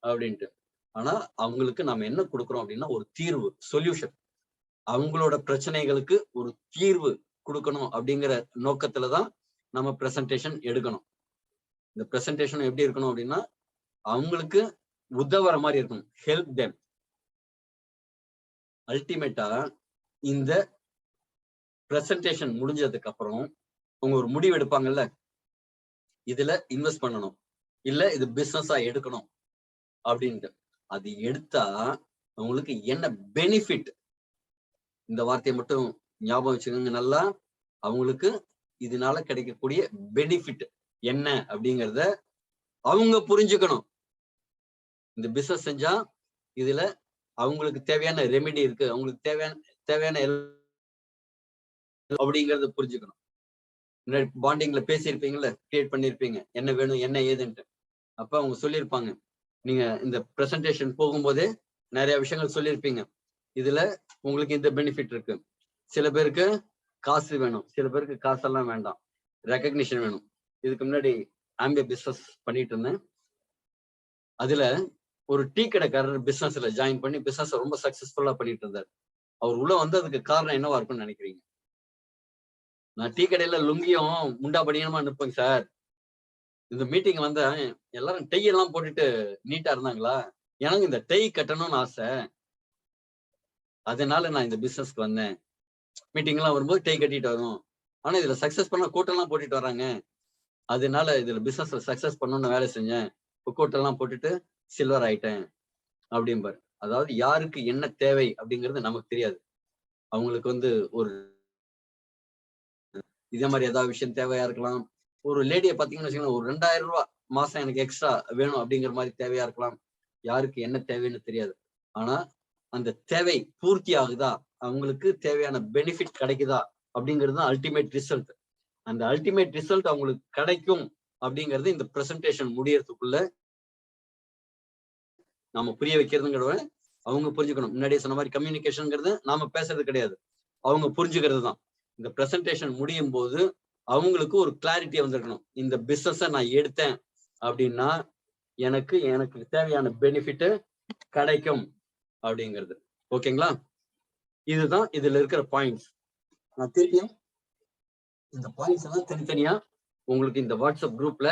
அப்படின்ட்டு. ஆனா அவங்களுக்கு நம்ம என்ன கொடுக்குறோம் அப்படின்னா ஒரு தீர்வு, சொல்யூஷன். அவங்களோட பிரச்சனைகளுக்கு ஒரு தீர்வு கொடுக்கணும் அப்படிங்கிற நோக்கத்துலதான் நம்ம பிரசன்டேஷன் எடுக்கணும். இந்த பிரசன்டேஷன் எப்படி இருக்கணும் அப்படின்னா அவங்களுக்கு உதவுற மாதிரி இருக்கணும், ஹெல்ப் தெம். அல்டிமேட்டா இந்த பிரசன்டேஷன் முடிஞ்சதுக்கு அப்புறம் அவங்க ஒரு முடிவு எடுப்பாங்கல்ல, இதுல இன்வெஸ்ட் பண்ணணும் இல்ல இது பிசினஸா எடுக்கணும் அப்படின்ட்டு. அது எடுத்தா அவங்களுக்கு என்ன பெனிஃபிட், இந்த வார்த்தையை மட்டும் ஞாபகம் வச்சுக்கோங்க நல்லா. அவங்களுக்கு இதனால கிடைக்கக்கூடிய பெனிஃபிட் என்ன அப்படிங்கிறத அவங்க புரிஞ்சுக்கணும். இந்த பிசினஸ் செஞ்சா இதுல அவங்களுக்கு தேவையான ரெமெடி இருக்கு, அவங்களுக்கு தேவையான அப்படிங்கறத புரிஞ்சுக்கணும். முன்னாடி பாண்டிங்ல பேசியிருப்பீங்கல்ல, கிரியேட் பண்ணிருப்பீங்க என்ன வேணும் என்ன ஏதுன்ட்டு. அப்ப அவங்க சொல்லியிருப்பாங்க, நீங்க இந்த பிரசன்டேஷன் போகும்போதே நிறைய விஷயங்கள் சொல்லியிருப்பீங்க, இதுல உங்களுக்கு இந்த பெனிஃபிட் இருக்கு. சில பேருக்கு காசு வேணும், சில பேருக்கு காசெல்லாம் வேண்டாம், ரெகக்னிஷன் வேணும். இதுக்கு முன்னாடி ஆம்பே பிசினஸ் பண்ணிட்டு இருந்தேன். அதுல ஒரு டீ கடைக்காரர் பிசினஸ்ல ஜாயின் பண்ணி பிசினஸ் ரொம்ப சக்சஸ்ஃபுல்லா பண்ணிட்டு இருந்தார். அவர் உள்ள வந்ததுக்கு காரணம் என்னவா இருக்கும்னு நினைக்கிறீங்க? நான் டீ கடையில லுங்கியும் முண்டா படியமா நிற்பேங்க சார், இந்த மீட்டிங் வந்த எல்லாரும் டை எல்லாம் போட்டுட்டு நீட்டா இருந்தாங்களா, எனக்கு இந்த டை கட்டணும்னு ஆசை, அதனால நான் இந்த பிசினஸ்க்கு வந்தேன். மீட்டிங் எல்லாம் வரும்போது டை கட்டிட்டு வரும், ஆனா இதுல சக்சஸ் பண்ண கோட் எல்லாம் போட்டுட்டு வராங்க, அதனால இதுல பிசினஸ்ல சக்சஸ் பண்ணணும்னு வேலை செஞ்சேன், கோட் எல்லாம் போட்டுட்டு சில்வர் ஆயிட்டேன் அப்படிம்பாரு. அதாவது யாருக்கு என்ன தேவை அப்படிங்கிறது நமக்கு தெரியாது. அவங்களுக்கு வந்து ஒரு இதே மாதிரி ஏதாவது விஷயம் தேவையா இருக்கலாம். ஒரு லேடியை பாத்தீங்கன்னு வச்சுக்கோங்க, ஒரு 2,000 ரூபாய் மாசம் எனக்கு எக்ஸ்ட்ரா வேணும் அப்படிங்கிற மாதிரி தேவையா இருக்கலாம். யாருக்கு என்ன தேவைன்னு தெரியாது. ஆனா அந்த தேவை பூர்த்தி ஆகுதா, அவங்களுக்கு தேவையான பெனிஃபிட் கிடைக்குதா அப்படிங்கிறது தான் அல்டிமேட் ரிசல்ட். அந்த அல்டிமேட் ரிசல்ட் அவங்களுக்கு கிடைக்கும் அப்படிங்கிறது இந்த பிரசன்டேஷன் முடியறதுக்குள்ள நாம புரிய வைக்கிறதுங்கிறத அவங்க புரிஞ்சுக்கணும். முன்னாடியே சொன்ன மாதிரி கம்யூனிகேஷன்ங்கிறது நாம பேசுறது கிடையாது, அவங்க புரிஞ்சுக்கிறது தான். இந்த பிரசன்டேஷன் முடியும் போது அவங்களுக்கு ஒரு கிளாரிட்டி வந்திருக்கணும், இந்த பிசினஸ நான் எடுத்தேன் அப்படின்னா எனக்கு தேவையான பெனிஃபிட் கிடைக்கும் அப்படிங்கிறது. ஓகேங்களா? இதுதான் இதுல இருக்கிற பாயிண்ட்ஸ். நான் திருப்பியும் இந்த பாயிண்ட்ஸ் எல்லாம் தனித்தனியா உங்களுக்கு இந்த வாட்ஸ்அப் குரூப்ல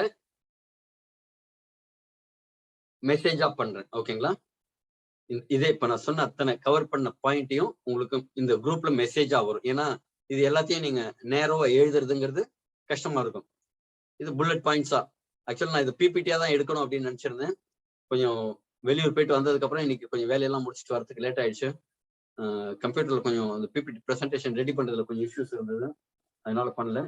மெசேஜா பண்றேன். ஓகேங்களா? இதே இப்ப நான் சொன்ன அத்தனை கவர் பண்ண பாயிண்ட்டையும் உங்களுக்கு இந்த குரூப்ல மெசேஜா வரும். ஏன்னா இது எல்லாத்தையும் நீங்க நேரவா எழுதுறதுங்கிறது கஷ்டமா இருக்கும். இது புல்லட் பாயிண்ட்ஸா, ஆக்சுவலா நான் இது பிபிடியா தான் எடுக்கணும் அப்படின்னு நினைச்சிருந்தேன். கொஞ்சம் வெளியூர் போயிட்டு வந்ததுக்கு அப்புறம் இன்னைக்கு கொஞ்சம் வேலையெல்லாம் முடிச்சுட்டு வரதுக்கு லேட் ஆயிடுச்சு. கம்ப்யூட்டர்ல கொஞ்சம் அந்த பிபிடி ப்ரெசன்டேஷன் ரெடி பண்றதுல கொஞ்சம் இஷ்யூஸ் இருந்தது, அதனால பண்ணல.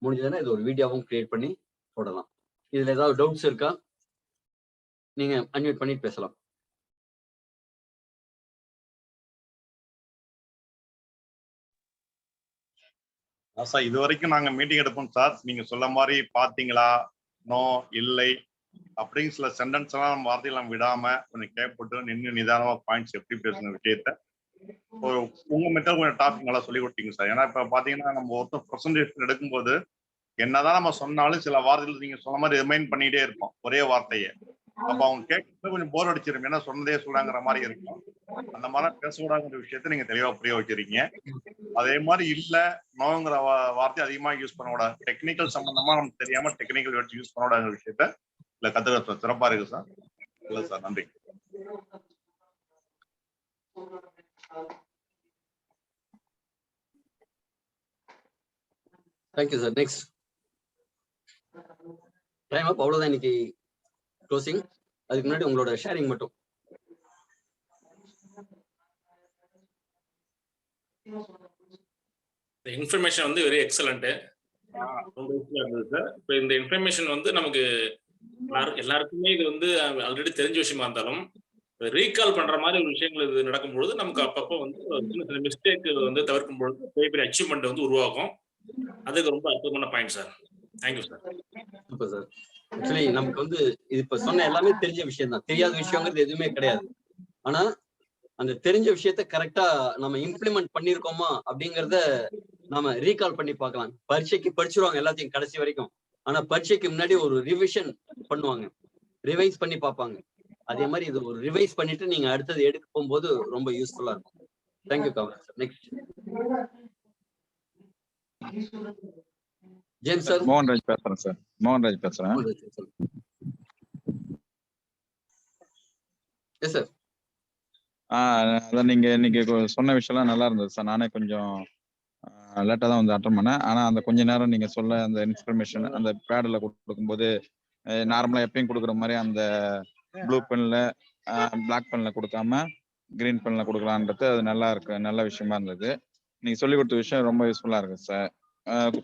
முடிஞ்சதுன்னா இது ஒரு வீடியோவும் கிரியேட் பண்ணி போடலாம். இதுல ஏதாவது டவுட்ஸ் இருக்கா? நீங்க அன்மியூட் பண்ணிட்டு பேசலாம். சார் இது வரைக்கும் நாங்க மீட்டிங் எடுப்போம் சார். நீங்க சொல்ல மாதிரி பாத்தீங்களா, நோ, இல்லை அப்படின்னு சில சென்டென்ஸ் எல்லாம் வார்த்தைகள் நம்ம விடாம கொஞ்சம் கேட்பட்டு நின்று நிதானமா பாயிண்ட்ஸ் எப்படி பேசணும் விஷயத்த ஒரு உங்க மெத்தட் கொஞ்சம் டாபிக் நல்லா சொல்லி கொடுத்தீங்க சார். ஏன்னா இப்ப பாத்தீங்கன்னா நம்ம ஒருத்தர் ப்ரெசன்டேஷன் எடுக்கும்போது என்னதான் நம்ம சொன்னாலும் சில வார்த்தைகள் நீங்க சொன்ன மாதிரி ரிமைண்ட் பண்ணிட்டே இருப்போம் ஒரே வார்த்தையை. அப்ப அவங்க கேட்கறது கொஞ்சம் போர் அடிச்சிடும், ஏன்னா சொன்னதே சொல்றாங்கிற மாதிரி இருக்கும். அந்த மாதிரி பேசக்கூடாதுங்கிற விஷயத்த நீங்க தெளிவா புரிய வச்சிருக்கீங்க. அதே மாதிரி இல்ல நோங்கிற வார்த்தை அதிகமா யூஸ் பண்ணக்கூடாது, டெக்னிக்கல் சம்பந்தமா நமக்கு தெரியாம டெக்னிக்கல் வேர்ட்ஸ் யூஸ் பண்ணக்கூடாதுங்கிற விஷயத்த இல்ல கத்துக்க சிறப்பா இருக்கு சார். இல்ல சார், நன்றி. Thank you sir. நெக்ஸ்ட் டைம் அப். அவ்வளவுதான் இன்னைக்கு க்ளோசிங். அதுக்கு முன்னாடி உங்களோட ஷேரிங் மட்டும். இன்ஃபர்மேஷன் வந்து வெரி எக்ஸலண்ட். இப்போ இந்த இன்ஃபர்மேஷன் வந்து நமக்கு எல்லாருக்குமே இது வந்து ஆல்ரெடி தெரிஞ்ச விஷயமா இருந்தாலும் ரீகால் பண்ற மாதிரி ஒரு விஷயங்கள் இது நடக்கும்பொழுது நமக்கு அப்பப்போ வந்து சின்ன சின்ன மிஸ்டேக் வந்து தவிர்க்கும் பொழுது பெரிய பெரிய அச்சீவ்மெண்ட் வந்து உருவாகும். அதுக்கு ரொம்ப அற்புதமான point sir. Thank you sir. Super sir. Actually நமக்கு வந்து இது இப்ப சொன்ன எல்லாமே தெரிஞ்ச விஷயம் தான், தெரியாத விஷயங்கிறது எதுவுமே கிடையாது. ஆனா அந்த தெரிஞ்ச விஷயத்த கரெக்டா நம்ம இம்ப்ளிமெண்ட் பண்ணிருக்கோமா அப்படிங்கறத நாம ரீகால் பண்ணி பார்க்கலாம். பரீட்சைக்கு படிச்சிருவாங்க எல்லாத்தையும் கடைசி வரைக்கும், ஆனா பரீட்சைக்கு முன்னாடி ஒரு ரிவிஷன் பண்ணுவாங்க, ரிவைஸ் பண்ணி பார்ப்பாங்க. அதே மாதிரி இது ஒரு ரிவைஸ் பண்ணிட்டு நீங்க அடுத்தது எடுக்க போகும்போது ரொம்ப யூஸ்ஃபுல்லா இருக்கும். Thank you Kamala sir. Next James sir. Mohanraj பேசுறேன் சார். மோகன்ராஜ் பேசுறேன். Yes sir. அதான் நீங்க இன்னைக்கு சொன்ன விஷயம்லாம் நல்லா இருந்தது சார். நானே கொஞ்சம் லேட்டா தான் வந்து அட்டன் பண்ணேன். ஆனா அந்த கொஞ்ச நேரம் நீங்க சொல்ல அந்த இன்ஃபர்மேஷன் அந்த பேடில் கொடுக்கும்போது நார்மலா எப்பயும் கொடுக்குற மாதிரி அந்த ப்ளூ பென்ல பிளாக் பென்ல கொடுக்காம கிரீன் பென்ல கொடுக்கலான்றது அது நல்லா இருக்கு, நல்ல விஷயமா இருந்தது. நீங்க சொல்லி கொடுத்த விஷயம் ரொம்ப யூஸ்ஃபுல்லா இருக்கு சார்.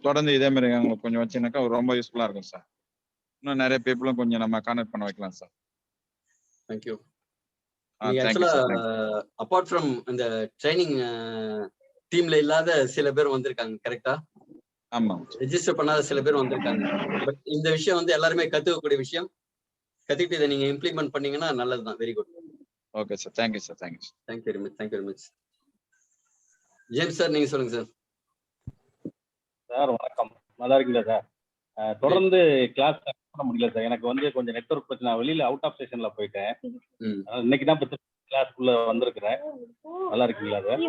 தொடர்ந்து இதே மாதிரி உங்களுக்கு கொஞ்சம் வச்சுனாக்கா ரொம்ப யூஸ்ஃபுல்லா இருக்கும் சார். இன்னும் நிறைய பீப்புளும் கொஞ்சம் நம்ம கான்டெக்ட் பண்ண வைக்கலாம் சார். தேங்க்யூ. அப்பார்ட் ஃப்ரம் இந்த ட்ரைனிங் டீம்ல இல்லாத சில பேர் வந்திருக்காங்க, கரெக்டா? ஆமா. ரெஜிஸ்டர் பண்ணாத சில பேர் வந்திருக்காங்க. பட் இந்த விஷயம் வந்து எல்லாருமே கத்துக்கக்கூடிய விஷயம். கத்துக்கிட்டு இதை நீங்க இம்ப்ளிமெண்ட் பண்ணீங்கன்னா நல்லதுதான். Very good. Okay sir. Thank you sir. Thank you. Thank you very much. Thank you very much. James sir, நீங்க சொல்லுங்க சார். சார் வணக்கம். நல்லா இருக்கீங்களா சார்? தொடர்ந்து கிளாஸ் பண்ண முடியல சார். எனக்கு வந்து கொஞ்சம் நெட்வொர்க் பிரச்சனை, வெளியில அவுட் ஆஃப் ஸ்டேஷன்ல போயிட்டேன். இன்னைக்கு தான் கிளாஸ்க்குள்ள வந்திருக்கிறேன். நல்லா இருக்கீங்களா சார்?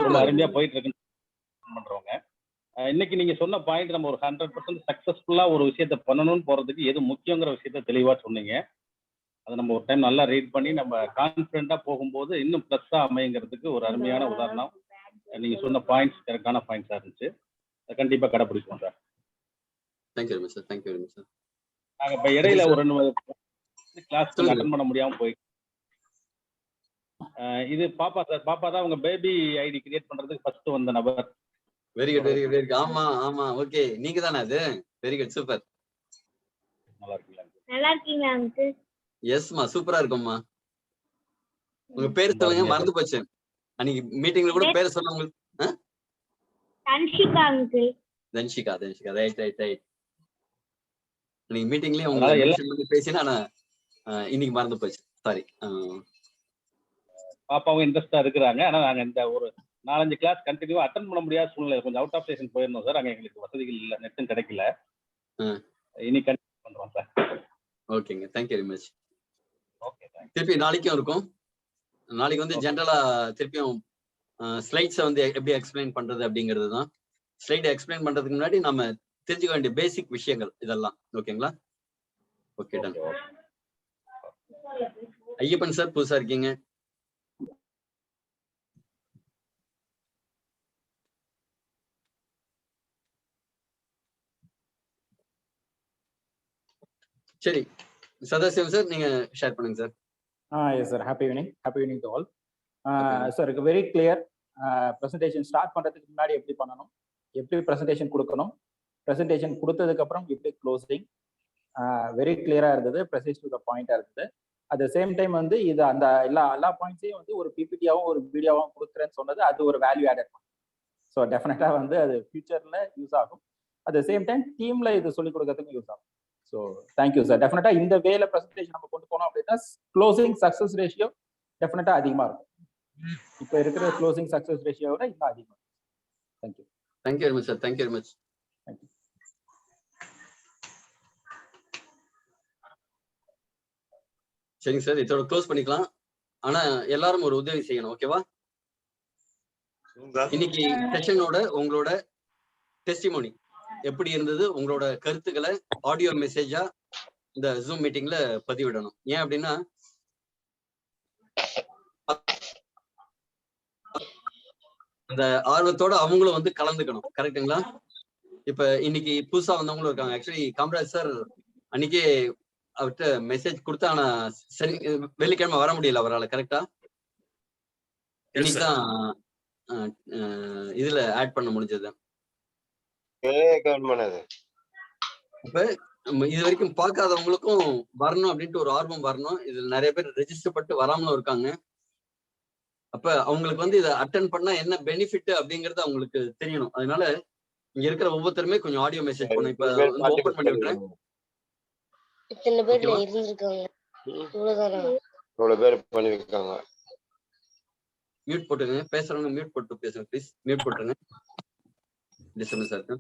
ரொம்ப அருமையா போயிட்டு இருக்குன்னு பண்றவங்க. இன்னைக்கு நீங்க சொன்ன பாயிண்ட் நம்ம ஒரு 100% சக்சஸ்ஃபுல்லா ஒரு விஷயத்த பண்ணணும்னு போறதுக்கு எது முக்கியங்கிற விஷயத்த தெளிவா சொன்னீங்க. அதை நம்ம ஒரு டைம் நல்லா ரீட் பண்ணி நம்ம கான்ஃபிடென்ட்டா போகும்போது இன்னும் பிளஸ்ஸா அமைங்கிறதுக்கு ஒரு அருமையான உதாரணம். நீங்க சொன்ன பாயிண்ட்ஸ் கரெக்டான பாயிண்ட்ஸா இருந்துச்சு. கண்டிப்பா கடைபிடிப்போம் sir. Thank you very much sir. Thank you very much sir. நாங்க இப்ப இடையில ஒரு 2 கிளாஸ் அட்டெண்ட் பண்ண முடியாம போய் இது பாப்பா சார். பாப்பா தான் உங்க பேபி ஐடி கிரியேட் பண்றதுக்கு ஃபர்ஸ்ட் வந்த நபர். Very good very good very good. ஆமா ஆமா, ஓகே. நீங்க தானே அது? Very good, super. நல்லா இருக்கீங்களா? நல்லா இருக்கீங்களா அங்கிள்? எஸ்மா, சூப்பரா இருக்கும்மா. உங்க பேர் சொல்லுங்க, மறந்து போச்சு. அன்னைக்கு மீட்டிங்ல கூட பேர் சொல்ல உங்களுக்கு. Dhanshika uncle. Dhanshika. Dhanshika, right right right. அன்னைக்கு மீட்டிங்லயே உங்களை மென்ஷன் பண்ணி பேசினா, ஆனா இன்னைக்கு மறந்து போச்சு. சாரி. பாப்பாவும் இன்ட்ரெஸ்டா இருக்கிறாங்க. ஆனா நாங்க இந்த ஒரு 4-5 கிளாஸ் கண்டினியூவா அட்டெண்ட் பண்ண முடியாத சூழ்நிலை, கொஞ்சம் அவுட் ஆஃப் ஸ்டேஷன் போயிருந்தோம் சார். அங்க எங்களுக்கு வசதிகள் இல்ல, நெட்டும் கிடைக்கல. இனி கண்டினியூ பண்றோம் சார். ஓகேங்க, thank you very much. Okay, thanks. திருப்பி நாளைக்கும் இருக்கும். நாளைக்கு வந்து ஜென்ரலா திருப்பியும் ஸ்லைட்ஸை வந்து எப்படி எக்ஸ்பிளைன் பண்றது அப்படிங்கிறது தான். ஸ்லைடை எக்ஸ்பிளைன் பண்றதுக்கு முன்னாடி நம்ம தெரிஞ்சுக்க வேண்டிய பேசிக் விஷயங்கள் இதெல்லாம். ஓகேங்களா? Okay, ton. ஐயப்பன் சார், புதுசா இருக்கீங்க. சரி, சதாசிவம் சார், நீங்க ஷேர் பண்ணுங்க sir. Yes, sir. Happy evening. Happy evening to all. Sir, very clear. Presentation start பண்றதுக்கு முன்னாடி எப்படி பண்ணணும், எப்படி presentation கொடுக்கணும், presentation கொடுத்ததுக்கு அப்புறம் எப்படி closing, வெரி கிளியரா இருந்தது, ப்ரெசைஸ் டு த பாயிண்டா இருந்தது. அட் த சேம் டைம் வந்து இது அந்த எல்லா பாயிண்ட்ஸையும் வந்து ஒரு பிபிடியாவும் ஒரு வீடியோவாகவும் கொடுக்குறேன்னு சொன்னது அது ஒரு வேல்யூ ஆடட் பண்ணும். ஸோ டெஃபினட்டா வந்து அது ஃபியூச்சர்ல யூஸ் ஆகும். அட் த சேம் டைம் டீம்ல இது சொல்லிக் கொடுக்கறதுக்கு யூஸ் ஆகும். So thank you sir. டெஃபினட்டா இந்த வேல ப்ரெசன்டேஷன் நம்ம கொண்டு போனோம் அப்படின்னா க்ளோசிங் சக்சஸ் ரேஷியோ டெஃபினட்டா அதிகமா இருக்கும். இப்போ இருக்கிற க்ளோசிங் சக்சஸ் ரேஷியோட இன்னும் அதிகமா இருக்கும். Thank you. Thank you very much sir. Thank you very much. Thank you. சரிங்க சார், இதோட க்ளோஸ் பண்ணிக்கலாம். ஆனா எல்லாரும் ஒரு உதவி செய்யணும், ஓகேவா? இன்னைக்கு செஷனோட உங்களோட டெஸ்டிமோனி எப்படி இருந்தது, உங்களோட கருத்துக்களை ஆடியோ மெசேஜா இந்த ஜூம் மீட்டிங்ல பதிவிடணும். ஏன் அப்படின்னா அந்த ஆர்வத்தோட அவங்களும் வந்து கலந்துக்கணும். கரெக்டுங்களா? இப்ப இன்னைக்கு புதுசா வந்தவங்களும் இருக்காங்க. ஆக்சுவலி காமராஜ் சார் அன்னைக்கே அவர்கிட்ட மெசேஜ் கொடுத்தா, ஆனா சரி வெள்ளிக்கிழமை வர முடியல அவரால். கரெக்டா? இன்னைக்குதான் இதுல ஆட் பண்ண முடிஞ்சது. இப்ப இது வரைக்கும் பார்க்காதவங்களுக்கும் வரணும் அப்படின்ட்டு ஒரு ஆர்வம் வரணும். இதுல நிறைய பேர் ரெஜிஸ்டர் பண்ணிட்டு வராமலும் இருக்காங்க. அப்ப அவங்களுக்கு வந்து இதை அட்டென்ட் பண்ணா என்ன பெனிஃபிட் அப்படிங்கறது அவங்களுக்கு தெரியணும். அதனால இங்க இருக்கிற ஒவ்வொருத்தருமே கொஞ்சம் ஆடியோ மெசேஜ் பண்ணும். இப்ப ஓபன் பண்ணி விட்டுறேன். இத்தனை பேர்ல இருந்திருக்காங்க, இவ்வளவு பேர் பண்ணிருக்காங்க. மியூட் போட்டுங்க, பேசுறவங்க மியூட் போட்டு பேசுங்க ப்ளீஸ். மியூட் போட்டுருங்க, டிஸ்டர்பன்ஸா இருக்கு.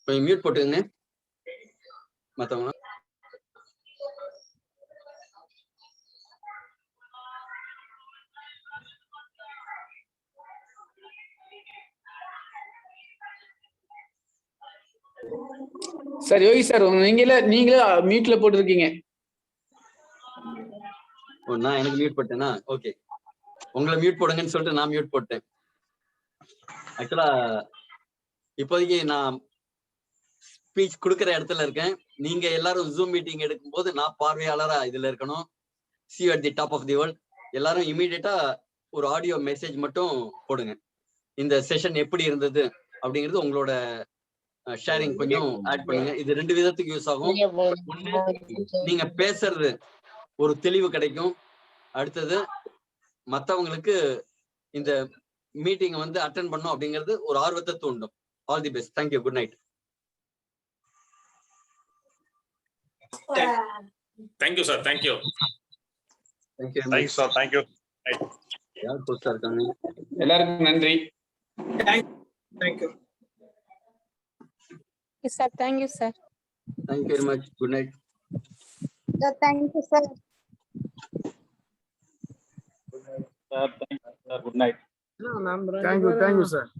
கொஞ்சம் மியூட் போட்டுங்க மத்தவங்க. சார் யோகி சார், நீங்களே மியூட்ல போட்டுருக்கீங்க. நான் எனக்கு மியூட் போட்டேனா? ஓகே, உங்களை மியூட் போடுங்கன்னு சொல்லிட்டு நான் மியூட் போட்டேன். ஆக்சுவலா இப்போதைக்கு நான் ஸ்பீச் கொடுக்குற இடத்துல இருக்கேன். நீங்க எல்லாரும் ஜூம் மீட்டிங் எடுக்கும் போது நான் பார்வையாளரா இதுல இருக்கணும். see you at the top of the world. எல்லாரும் இமீடியட்டா ஒரு ஆடியோ மெசேஜ் மட்டும் போடுங்க. இந்த செஷன் எப்படி இருந்தது அப்படிங்கிறது உங்களோட ஷேரிங் கொஞ்சம் ஆட் பண்ணுங்க. இது 2 விதத்துக்கு யூஸ் ஆகும். ஒண்ணு, நீங்க பேசுறது ஒரு தெளிவு கிடைக்கும். அடுத்தது மத்தவங்களுக்கு இந்த மீட்டிங் வந்து அட்டென்ட் பண்ணும் அப்படிங்கிறது ஒரு ஆர்வத்தை தூண்டும். All the best. Thank you. Good night. Thank you sir. Thank you. Thank you sir. Thank you. யார் புதுசா இருக்காங்க? எல்லாருக்கும் நன்றி. Thank you sir. Thank you sir. Thank you very much. Good night. Thank you sir. Sir thank you sir. Good night. Thank you sir.